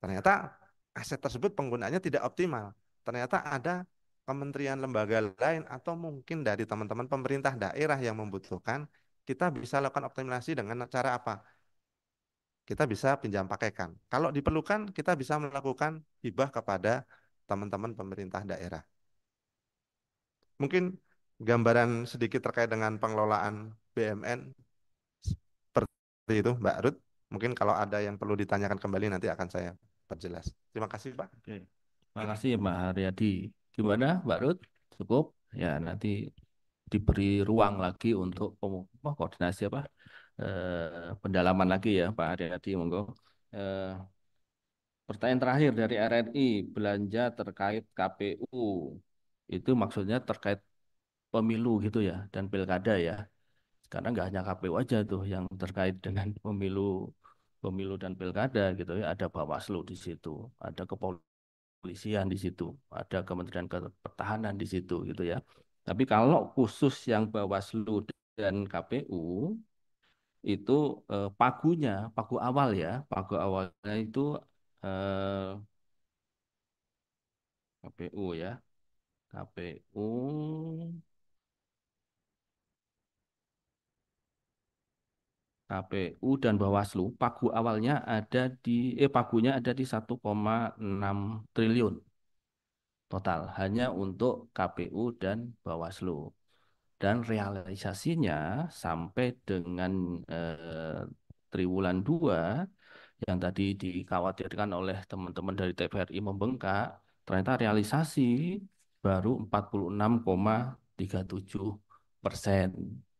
Ternyata aset tersebut penggunaannya tidak optimal. Ternyata ada kementerian lembaga lain atau mungkin dari teman-teman pemerintah daerah yang membutuhkan, kita bisa lakukan optimalisasi dengan cara apa? Kita bisa pinjam pakaikan. Kalau diperlukan, kita bisa melakukan hibah kepada teman-teman pemerintah daerah. Mungkin gambaran sedikit terkait dengan pengelolaan BMN seperti itu, Mbak Ruth. Mungkin kalau ada yang perlu ditanyakan kembali nanti akan saya perjelas. Terima kasih, Pak. Oke. Terima kasih Mbak Haryadi. Gimana Mbak Ruth? Cukup? Ya nanti diberi ruang lagi untuk koordinasi apa? Pendalaman lagi ya Pak Haryadi, monggo. Pertanyaan terakhir dari RRI, belanja terkait KPU. Itu maksudnya terkait pemilu gitu ya dan pilkada ya. Karena nggak hanya KPU aja tuh yang terkait dengan pemilu dan pilkada gitu ya. Ada Bawaslu di situ, ada kepolisian di situ, ada Kementerian Pertahanan di situ gitu ya. Tapi kalau khusus yang Bawaslu dan KPU itu pagu awal ya, pagu awalnya itu eh, KPU ya, KPU KPU dan Bawaslu, pagunya ada di 1,6 triliun total hanya untuk KPU dan Bawaslu. Dan realisasinya sampai dengan triwulan 2 yang tadi dikhawatirkan oleh teman-teman dari TVRI membengkak, ternyata realisasi baru 46,37%.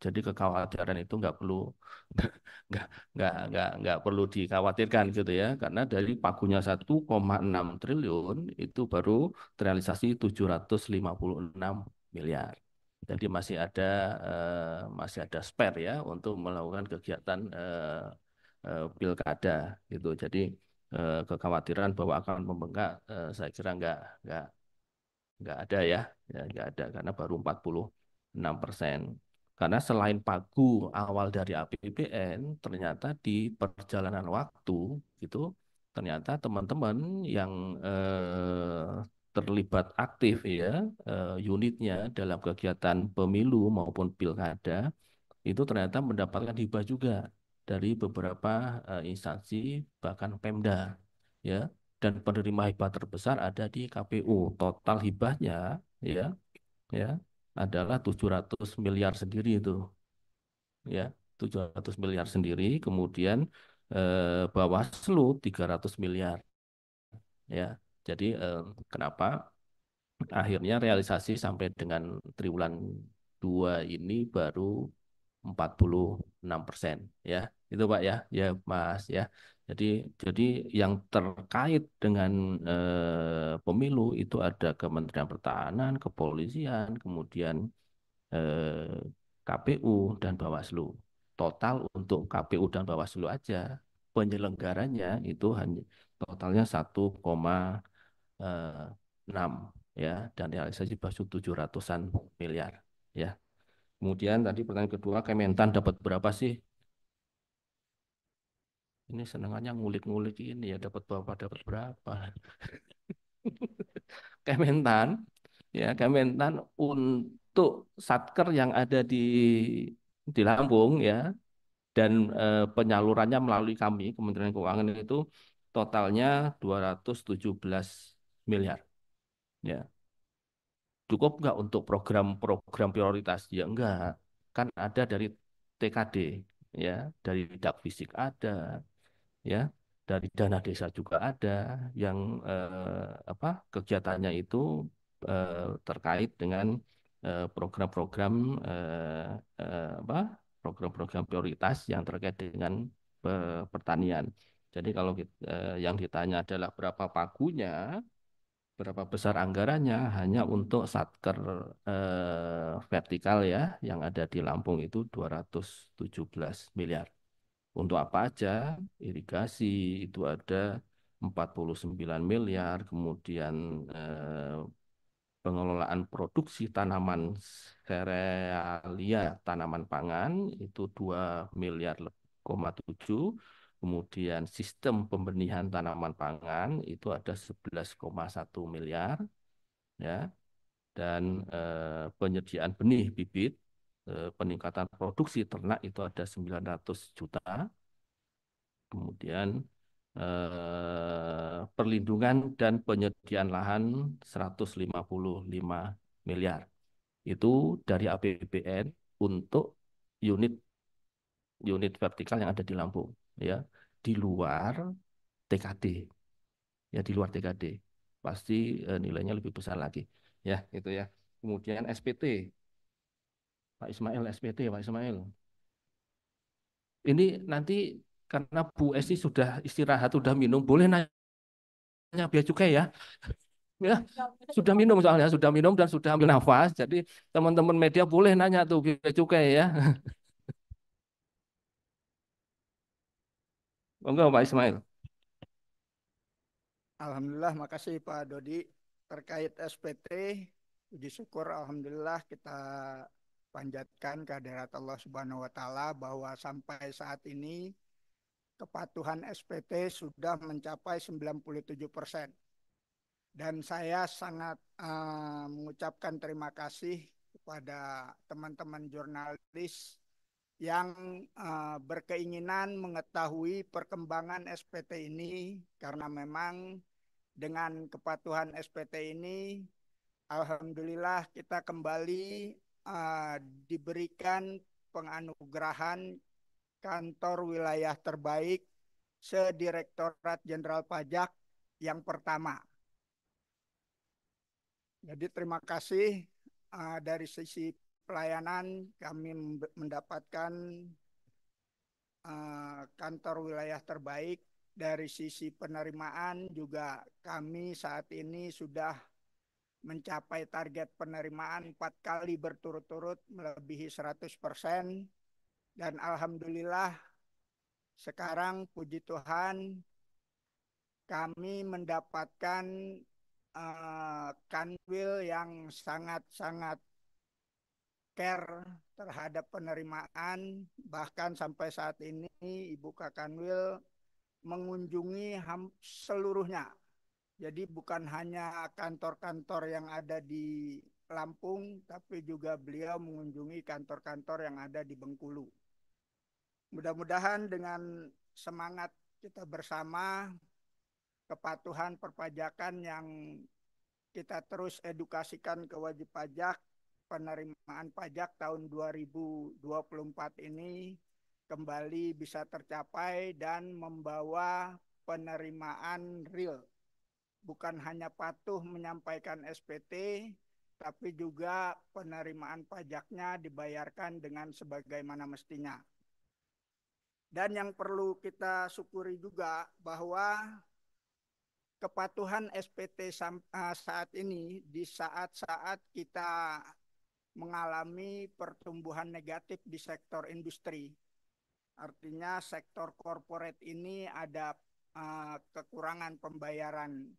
Jadi kekhawatiran itu nggak perlu nggak perlu dikhawatirkan gitu ya, karena dari pagunya 1,6 triliun itu baru terrealisasi 756 miliar. Jadi masih ada spare ya untuk melakukan kegiatan pilkada gitu. Jadi kekhawatiran bahwa akan membengkak saya kira nggak ada ya, nggak ada karena baru 46%. Karena selain pagu awal dari APBN, ternyata di perjalanan waktu gitu, ternyata teman-teman yang terlibat aktif ya unitnya dalam kegiatan pemilu maupun pilkada itu ternyata mendapatkan hibah juga dari beberapa instansi bahkan Pemda ya, dan penerima hibah terbesar ada di KPU. Total hibahnya ya ya adalah 700 miliar sendiri itu ya, 700 miliar sendiri, kemudian Bawaslu 300 miliar ya. Jadi kenapa akhirnya realisasi sampai dengan triwulan 2 ini baru 46% ya. Itu Pak ya, ya Mas ya. Jadi jadi yang terkait dengan pemilu itu ada Kementerian Pertahanan, Kepolisian, kemudian KPU dan Bawaslu. Total untuk KPU dan Bawaslu aja penyelenggaranya itu hanya totalnya 1,6 ya, dan realisasi baru 700-an miliar ya. Kemudian tadi pertanyaan kedua, Kementan dapat berapa sih? Ini senangannya ngulik-ngulik ini ya, dapat berapa? Kementan ya, Kementan untuk satker yang ada di Lampung ya, dan penyalurannya melalui kami Kementerian Keuangan itu totalnya 217 miliar ya. Cukup nggak untuk program-program prioritas? Ya enggak, kan ada dari TKD ya, dari dak fisik ada ya, dari dana desa juga ada yang kegiatannya itu terkait dengan program-program program-program prioritas yang terkait dengan pertanian. Jadi kalau yang ditanya adalah berapa pagunya, berapa besar anggarannya, hanya untuk satker vertikal ya yang ada di Lampung itu 217 miliar. Untuk apa aja? Irigasi itu ada 49 miliar, kemudian pengelolaan produksi tanaman serealia, tanaman pangan itu 2,7 miliar. Kemudian sistem pembenihan tanaman pangan itu ada 11,1 miliar, ya. Dan penyediaan benih bibit, peningkatan produksi ternak itu ada 900 juta. Kemudian perlindungan dan penyediaan lahan 155 miliar. Itu dari APBN untuk unit unit vertikal yang ada di Lampung, ya. Di luar TKD, ya, di luar TKD pasti nilainya lebih besar lagi, ya, itu ya. Kemudian SPT, Pak Ismail, SPT Pak Ismail. Ini nanti karena Bu Esti sudah istirahat, sudah minum, boleh nanya bea cukai ya. Ya, sudah minum soalnya, sudah minum dan sudah ambil nafas. Jadi teman-teman media boleh nanya tuh bea cukai ya. Enggak Pak Ismail. Alhamdulillah, makasih Pak Dodi. Terkait SPT, puji syukur Alhamdulillah kita panjatkan kehadirat Allah Subhanahu wa Ta'ala bahwa sampai saat ini kepatuhan SPT sudah mencapai 97%. Dan saya sangat mengucapkan terima kasih kepada teman-teman jurnalis yang berkeinginan mengetahui perkembangan SPT ini, karena memang dengan kepatuhan SPT ini alhamdulillah kita kembali diberikan penganugerahan kantor wilayah terbaik se-Direktorat Jenderal Pajak yang pertama. Jadi terima kasih dari sisi pelayanan kami mendapatkan kantor wilayah terbaik. Dari sisi penerimaan juga kami saat ini sudah mencapai target penerimaan 4 kali berturut-turut melebihi 100%. Dan alhamdulillah sekarang puji Tuhan kami mendapatkan kanwil yang sangat-sangat care terhadap penerimaan. Bahkan sampai saat ini Ibu Kakanwil mengunjungi seluruhnya. Jadi bukan hanya kantor-kantor yang ada di Lampung, tapi juga beliau mengunjungi kantor-kantor yang ada di Bengkulu. Mudah-mudahan dengan semangat kita bersama, kepatuhan perpajakan yang kita terus edukasikan ke wajib pajak, penerimaan pajak tahun 2024 ini kembali bisa tercapai dan membawa penerimaan real. Bukan hanya patuh menyampaikan SPT, tapi juga penerimaan pajaknya dibayarkan dengan sebagaimana mestinya. Dan yang perlu kita syukuri juga bahwa kepatuhan SPT saat ini di saat-saat kita mengalami pertumbuhan negatif di sektor industri. Artinya sektor corporate ini ada kekurangan pembayaran,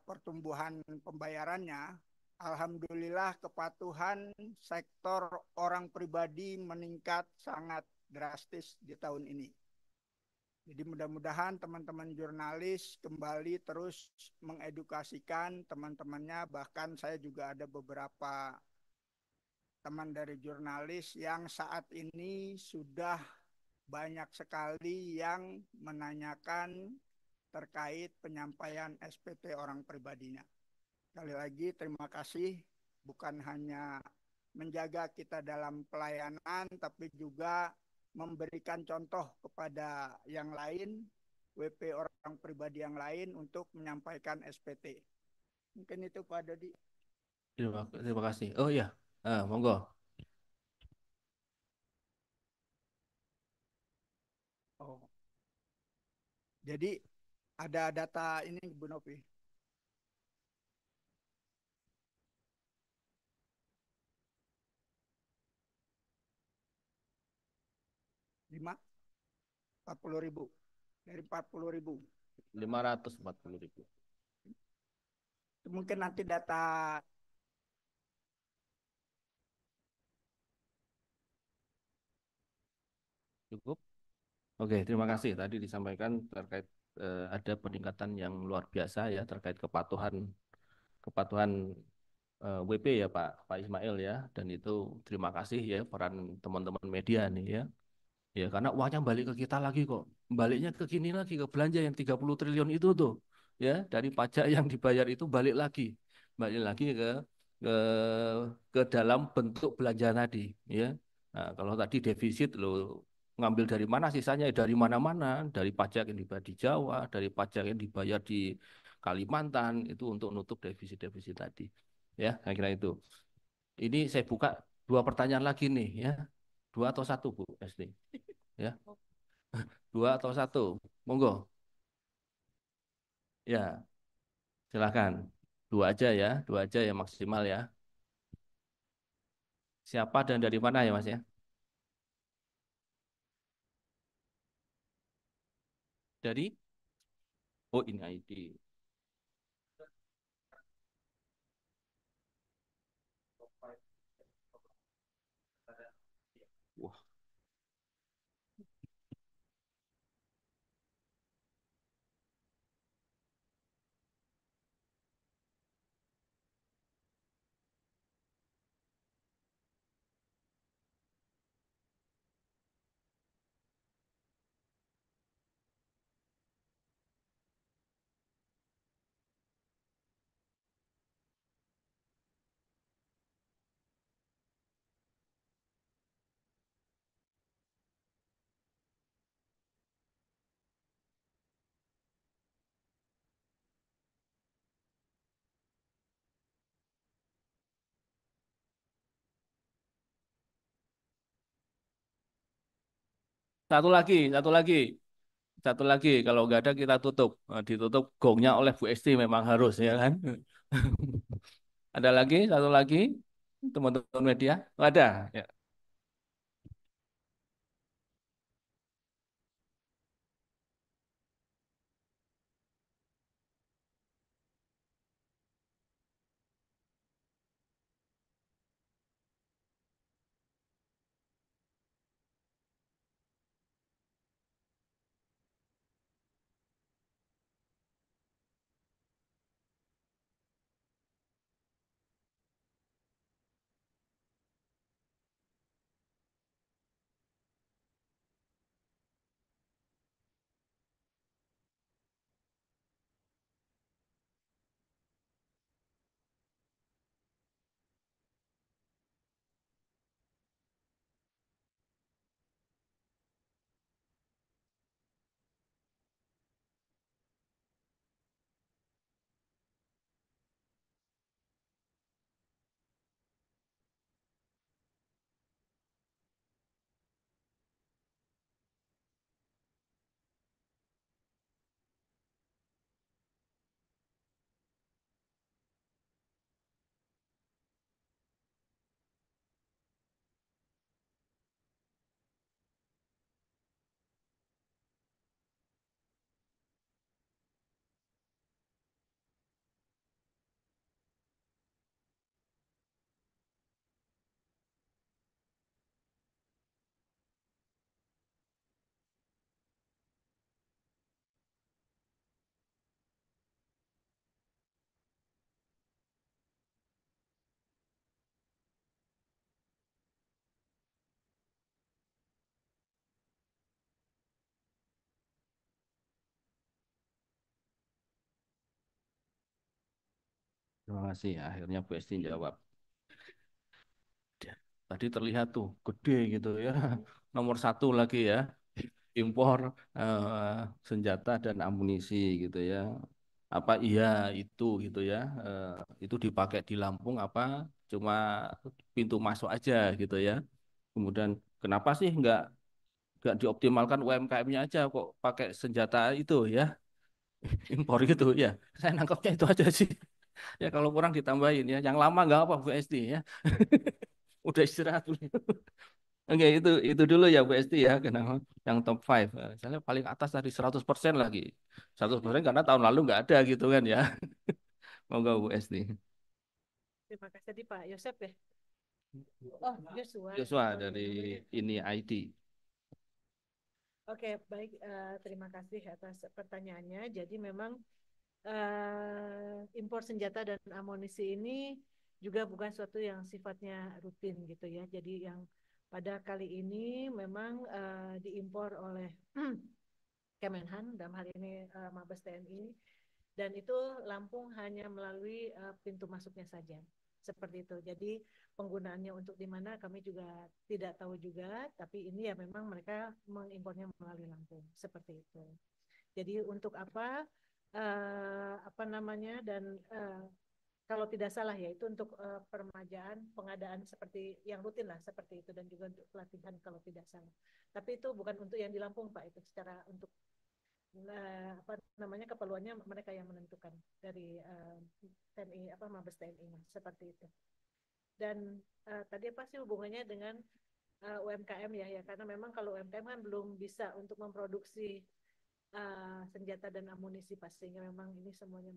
pertumbuhan pembayarannya. Alhamdulillah kepatuhan sektor orang pribadi meningkat sangat drastis di tahun ini. Jadi mudah-mudahan teman-teman jurnalis kembali terus mengedukasikan teman-temannya. Bahkan saya juga ada beberapa teman dari jurnalis yang saat ini sudah banyak sekali yang menanyakan terkait penyampaian SPT orang pribadinya. Sekali lagi terima kasih, bukan hanya menjaga kita dalam pelayanan, tapi juga memberikan contoh kepada yang lain, WP orang pribadi yang lain untuk menyampaikan SPT. Mungkin itu Pak Dodi. Terima kasih. Oh ya, monggo. Oh. Jadi ada data ini Bu Novi. Lima 40.000 dari 40.000. 540.000. Mungkin nanti data. Cukup. Oke, terima kasih. Tadi disampaikan terkait ada peningkatan yang luar biasa ya terkait kepatuhan kepatuhan WP ya Pak Ismail ya, dan itu terima kasih ya peran teman-teman media nih ya. Ya karena uangnya balik ke kita lagi kok. Baliknya ke kini lagi, ke belanja yang 30 triliun itu tuh. Ya, dari pajak yang dibayar itu balik lagi. Balik lagi ke ke dalam bentuk belanja tadi, ya. Nah, kalau tadi defisit lo ngambil dari mana sisanya? Dari mana-mana, dari pajak yang dibayar di Jawa, dari pajak yang dibayar di Kalimantan itu untuk nutup defisit-defisit tadi. Ya, saya kira itu. Ini saya buka dua pertanyaan lagi nih ya. Dua atau satu Bu Esti? Ya, dua atau satu? Monggo. Ya, silakan. Dua aja ya maksimal ya. Siapa dan dari mana ya Mas ya? Dari? Oh ini ID. Wah, satu lagi, satu lagi, satu lagi. Kalau nggak ada kita tutup. Ditutup gongnya oleh Bu Esti memang harus ya kan. Ada lagi, satu lagi, teman-teman media. Nggak ada. Ya. Terima kasih. Akhirnya Bu Esti jawab. Tadi terlihat tuh gede gitu ya. Nomor satu lagi ya. Impor senjata dan amunisi gitu ya. Apa iya itu gitu ya. Itu dipakai di Lampung apa cuma pintu masuk aja gitu ya. Kemudian kenapa sih nggak dioptimalkan UMKM-nya aja kok pakai senjata itu ya impor gitu ya. Saya nangkapnya itu aja sih. Ya kalau kurang ditambahin ya. Yang lama nggak apa Bu Esti ya. Udah istirahat dulu. Oke, itu dulu ya Bu Esti ya, kenapa yang top 5. Misalnya paling atas tadi 100% lagi. 100% karena tahun lalu nggak ada gitu kan ya. Monggo Bu Esti. Terima kasih tadi Pak Yosep ya. Oh, Joshua. Joshua Sorry dari namanya. ini IT. Oke, baik. Terima kasih atas pertanyaannya. Jadi memang impor senjata dan amunisi ini juga bukan suatu yang sifatnya rutin gitu ya. Jadi yang pada kali ini memang diimpor oleh Kemenhan, dalam hal ini Mabes TNI, dan itu Lampung hanya melalui pintu masuknya saja. Seperti itu. Jadi penggunaannya untuk di mana kami juga tidak tahu juga, tapi ini ya memang mereka mengimpornya melalui Lampung. Seperti itu. Jadi untuk apa namanya, dan kalau tidak salah ya itu untuk peremajaan pengadaan seperti yang rutin lah seperti itu, dan juga untuk pelatihan kalau tidak salah. Tapi itu bukan untuk yang di Lampung Pak, itu secara untuk apa namanya keperluannya mereka yang menentukan dari TNI apa Mabes TNI seperti itu. Dan tadi apa sih hubungannya dengan UMKM ya karena memang kalau UMKM kan belum bisa untuk memproduksi senjata dan amunisi pastinya memang ini semuanya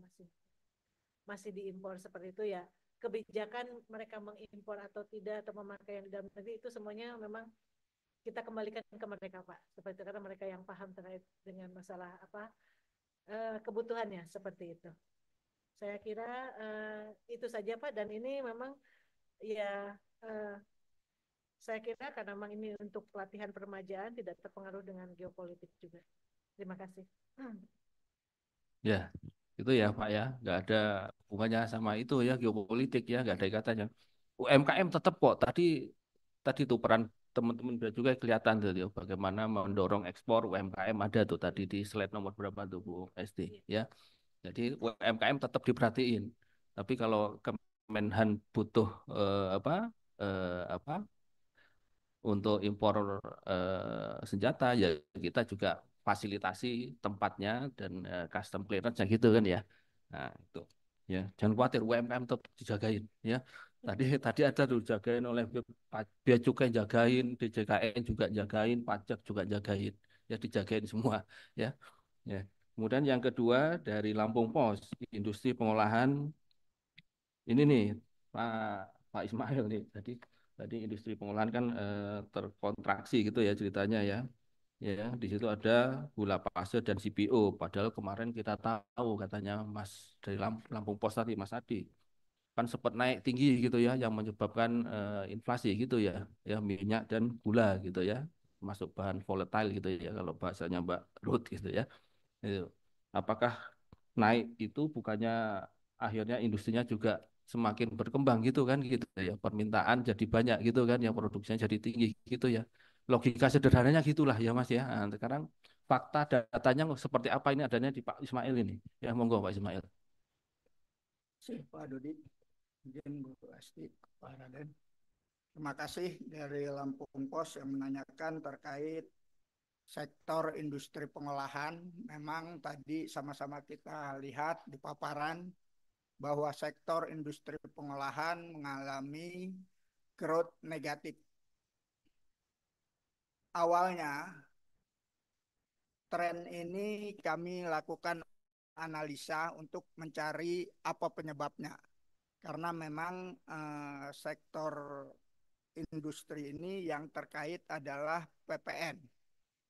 masih diimpor seperti itu ya. Kebijakan mereka mengimpor atau tidak atau memakai yang di dalam negeri itu semuanya memang kita kembalikan ke mereka Pak. Seperti itu karena mereka yang paham terkait dengan masalah apa kebutuhannya seperti itu. Saya kira itu saja Pak, dan ini memang ya saya kira karena memang ini untuk pelatihan peremajaan tidak terpengaruh dengan geopolitik juga. Terima kasih. Ya, itu ya Pak ya, nggak ada hubungannya sama itu ya geopolitik ya, nggak ada ikatannya. UMKM tetap kok. Tadi tuh peran teman-teman juga kelihatan tuh ya, bagaimana mendorong ekspor UMKM ada tuh tadi di slide nomor berapa tuh Bu Esti ya. Jadi UMKM tetap diperhatiin. Tapi kalau Kemenhan butuh apa untuk impor senjata ya kita juga fasilitasi tempatnya dan custom clearance gitu kan ya. Nah, itu ya. Jangan khawatir UMKM tetap dijagain ya. Tadi ada tuh jagain oleh Bea Cukai jagain, DJKN juga jagain, pajak juga jagain. Ya dijagain semua ya. Ya. Kemudian yang kedua dari Lampung Pos, industri pengolahan ini nih Pak Pak Ismail nih. Tadi industri pengolahan kan terkontraksi gitu ya ceritanya ya. Ya, di situ ada gula pasir dan CPO. Padahal kemarin kita tahu katanya Mas dari Lampung Pos tadi Mas Adi kan sempat naik tinggi gitu ya yang menyebabkan inflasi gitu ya. Ya minyak dan gula gitu ya. Masuk bahan volatile gitu ya kalau bahasanya Mbak Ruth gitu ya. Itu. Apakah naik itu bukannya akhirnya industrinya juga semakin berkembang gitu kan gitu ya, permintaan jadi banyak gitu kan, yang produksinya jadi tinggi gitu ya, logika sederhananya gitulah ya Mas ya. Nah, sekarang fakta datanya seperti apa ini adanya di Pak Ismail ini ya, monggo Pak Ismail. Pak Dodi, izin Bu Asti, Pak Raden. Terima kasih dari Lampung Pos yang menanyakan terkait sektor industri pengolahan. Memang tadi sama-sama kita lihat di paparan bahwa sektor industri pengolahan mengalami growth negatif. Awalnya tren ini kami lakukan analisa untuk mencari apa penyebabnya. Karena memang sektor industri ini yang terkait adalah PPN.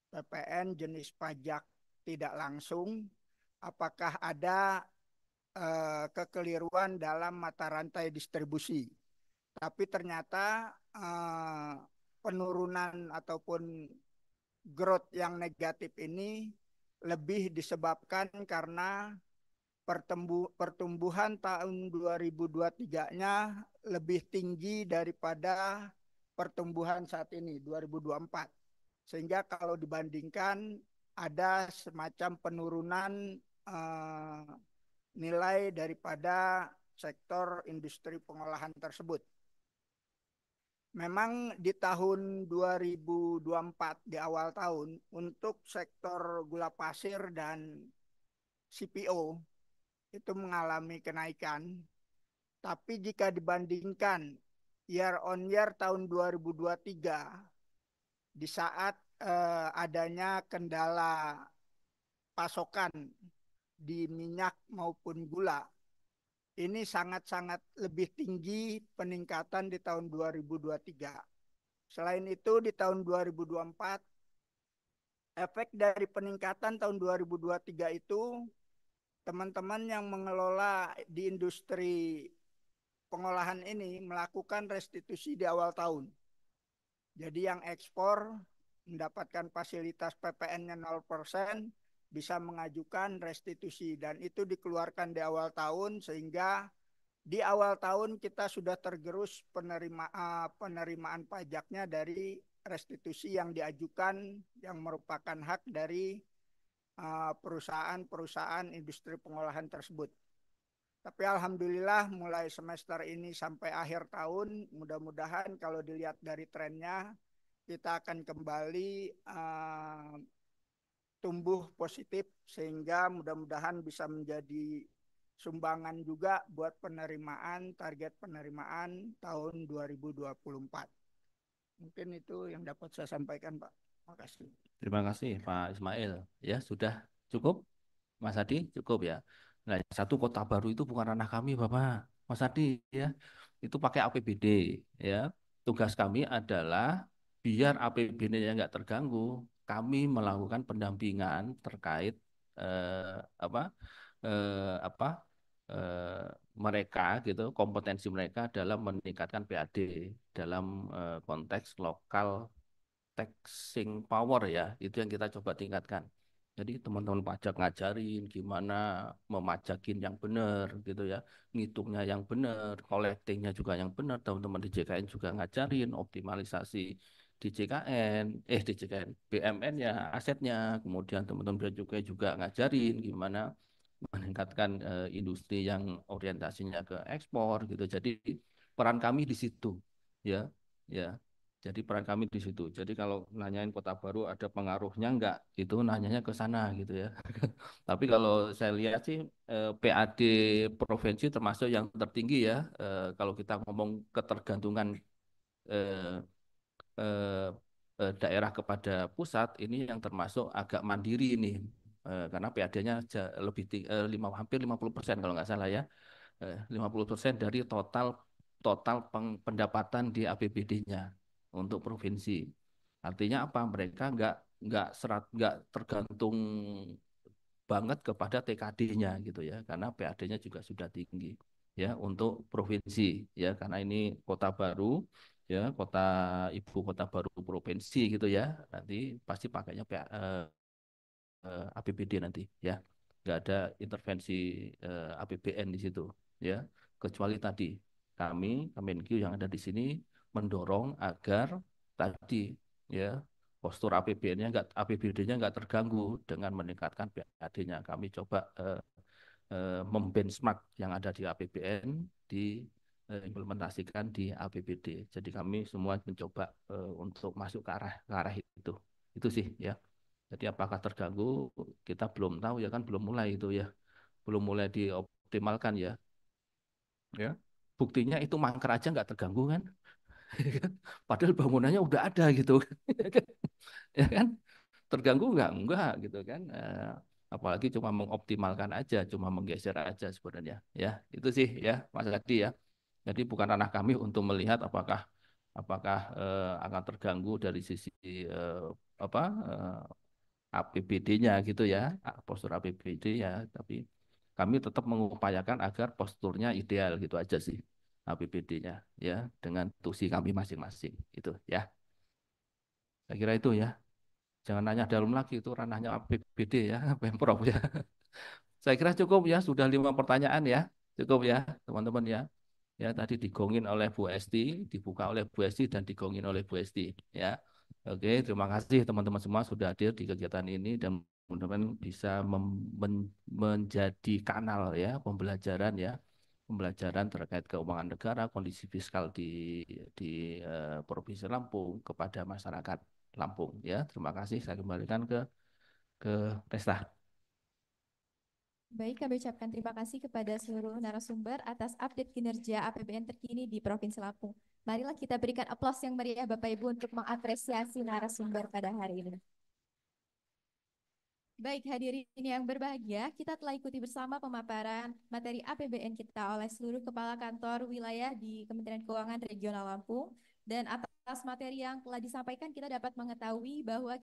PPN jenis pajak tidak langsung. Apakah ada kekeliruan dalam mata rantai distribusi? Tapi ternyata penurunan ataupun growth yang negatif ini lebih disebabkan karena pertumbuhan tahun 2023-nya lebih tinggi daripada pertumbuhan saat ini 2024. Sehingga kalau dibandingkan ada semacam penurunan nilai daripada sektor industri pengolahan tersebut. Memang di tahun 2024 di awal tahun untuk sektor gula pasir dan CPO itu mengalami kenaikan. Tapi jika dibandingkan year on year tahun 2023 di saat adanya kendala pasokan di minyak maupun gula, ini sangat-sangat lebih tinggi peningkatan di tahun 2023. Selain itu di tahun 2024 efek dari peningkatan tahun 2023 itu teman-teman yang mengelola di industri pengolahan ini melakukan restitusi di awal tahun. Jadi yang ekspor mendapatkan fasilitas PPN-nya 0%, bisa mengajukan restitusi dan itu dikeluarkan di awal tahun sehingga di awal tahun kita sudah tergerus penerimaan pajaknya dari restitusi yang diajukan yang merupakan hak dari perusahaan-perusahaan industri pengolahan tersebut. Tapi alhamdulillah mulai semester ini sampai akhir tahun mudah-mudahan kalau dilihat dari trennya kita akan kembali tumbuh positif sehingga mudah-mudahan bisa menjadi sumbangan juga buat target penerimaan tahun 2024. Mungkin itu yang dapat saya sampaikan, Pak. Terima kasih. Terima kasih Pak Ismail. Ya, sudah cukup Mas Adi, cukup ya. Nah, satu kota baru itu bukan ranah kami, Bapak. Mas Adi ya. Itu pakai APBD ya. Tugas kami adalah biar APBD-nya nggak terganggu, kami melakukan pendampingan terkait apa mereka gitu, kompetensi mereka dalam meningkatkan PAD dalam konteks lokal taxing power ya, itu yang kita coba tingkatkan. Jadi teman-teman pajak ngajarin gimana memajakin yang benar gitu ya, ngitungnya yang benar, collectingnya juga yang benar. Teman-teman di JKN juga ngajarin optimalisasi di JKN, di JKN, BMN ya asetnya. Kemudian teman-teman bea cukai juga ngajarin gimana meningkatkan industri yang orientasinya ke ekspor gitu. Jadi peran kami di situ ya, ya. Jadi peran kami di situ. Jadi kalau nanyain kota baru ada pengaruhnya enggak, itu nanyanya ke sana gitu ya. Tapi kalau saya lihat sih PAD provinsi termasuk yang tertinggi ya. Kalau kita ngomong ketergantungan eh, eh, daerah kepada pusat, ini yang termasuk agak mandiri ini. Karena PAD-nya lebih hampir 50% kalau nggak salah ya. 50% dari total total pendapatan di APBD-nya untuk provinsi. Artinya apa? Mereka nggak tergantung banget kepada TKD-nya gitu ya, karena PAD-nya juga sudah tinggi ya untuk provinsi ya, karena ini kota baru ya, ibu kota baru provinsi gitu ya, nanti pasti pakainya APBD nanti ya, nggak ada intervensi APBN di situ ya, kecuali tadi kami Kemenq yang ada di sini mendorong agar tadi ya postur APBD-nya nggak terganggu dengan meningkatkan PAD-nya. Kami coba membenchmark yang ada di APBN implementasikan di APBD. Jadi kami semua mencoba untuk masuk ke arah itu. Itu sih ya. Jadi apakah terganggu, kita belum tahu ya kan, belum mulai itu ya, belum mulai dioptimalkan ya. Ya, buktinya itu mangkrak aja nggak terganggu kan, padahal bangunannya udah ada gitu, ya kan, terganggu nggak gitu kan. Apalagi cuma mengoptimalkan aja, cuma menggeser aja sebenarnya. Ya, itu sih ya Mas Adi ya. Jadi bukan ranah kami untuk melihat apakah akan terganggu dari sisi apa APBD-nya gitu ya, postur APBD ya, tapi kami tetap mengupayakan agar posturnya ideal gitu aja sih APBD-nya ya, dengan tusi kami masing-masing itu ya. Saya kira itu ya. Jangan nanya dalam lagi, itu ranahnya APBD ya, Pemprov ya. Saya kira cukup ya, sudah 5 pertanyaan ya. Cukup ya, teman-teman ya. Ya, tadi digongin oleh Bu Esti, dibuka oleh Bu Esti dan digongin oleh Bu Esti ya. Oke, terima kasih teman-teman semua sudah hadir di kegiatan ini dan teman-teman bisa menjadi kanal ya pembelajaran ya. Pembelajaran terkait keuangan negara, kondisi fiskal di Provinsi Lampung kepada masyarakat Lampung ya. Terima kasih, saya kembalikan ke Resta. Baik, kami ucapkan terima kasih kepada seluruh narasumber atas update kinerja APBN terkini di Provinsi Lampung. Marilah kita berikan aplaus yang meriah Bapak Ibu untuk mengapresiasi narasumber pada hari ini. Baik, hadirin yang berbahagia, kita telah ikuti bersama pemaparan materi APBN kita oleh seluruh kepala kantor wilayah di Kementerian Keuangan Regional Lampung. Dan atas materi yang telah disampaikan, kita dapat mengetahui bahwa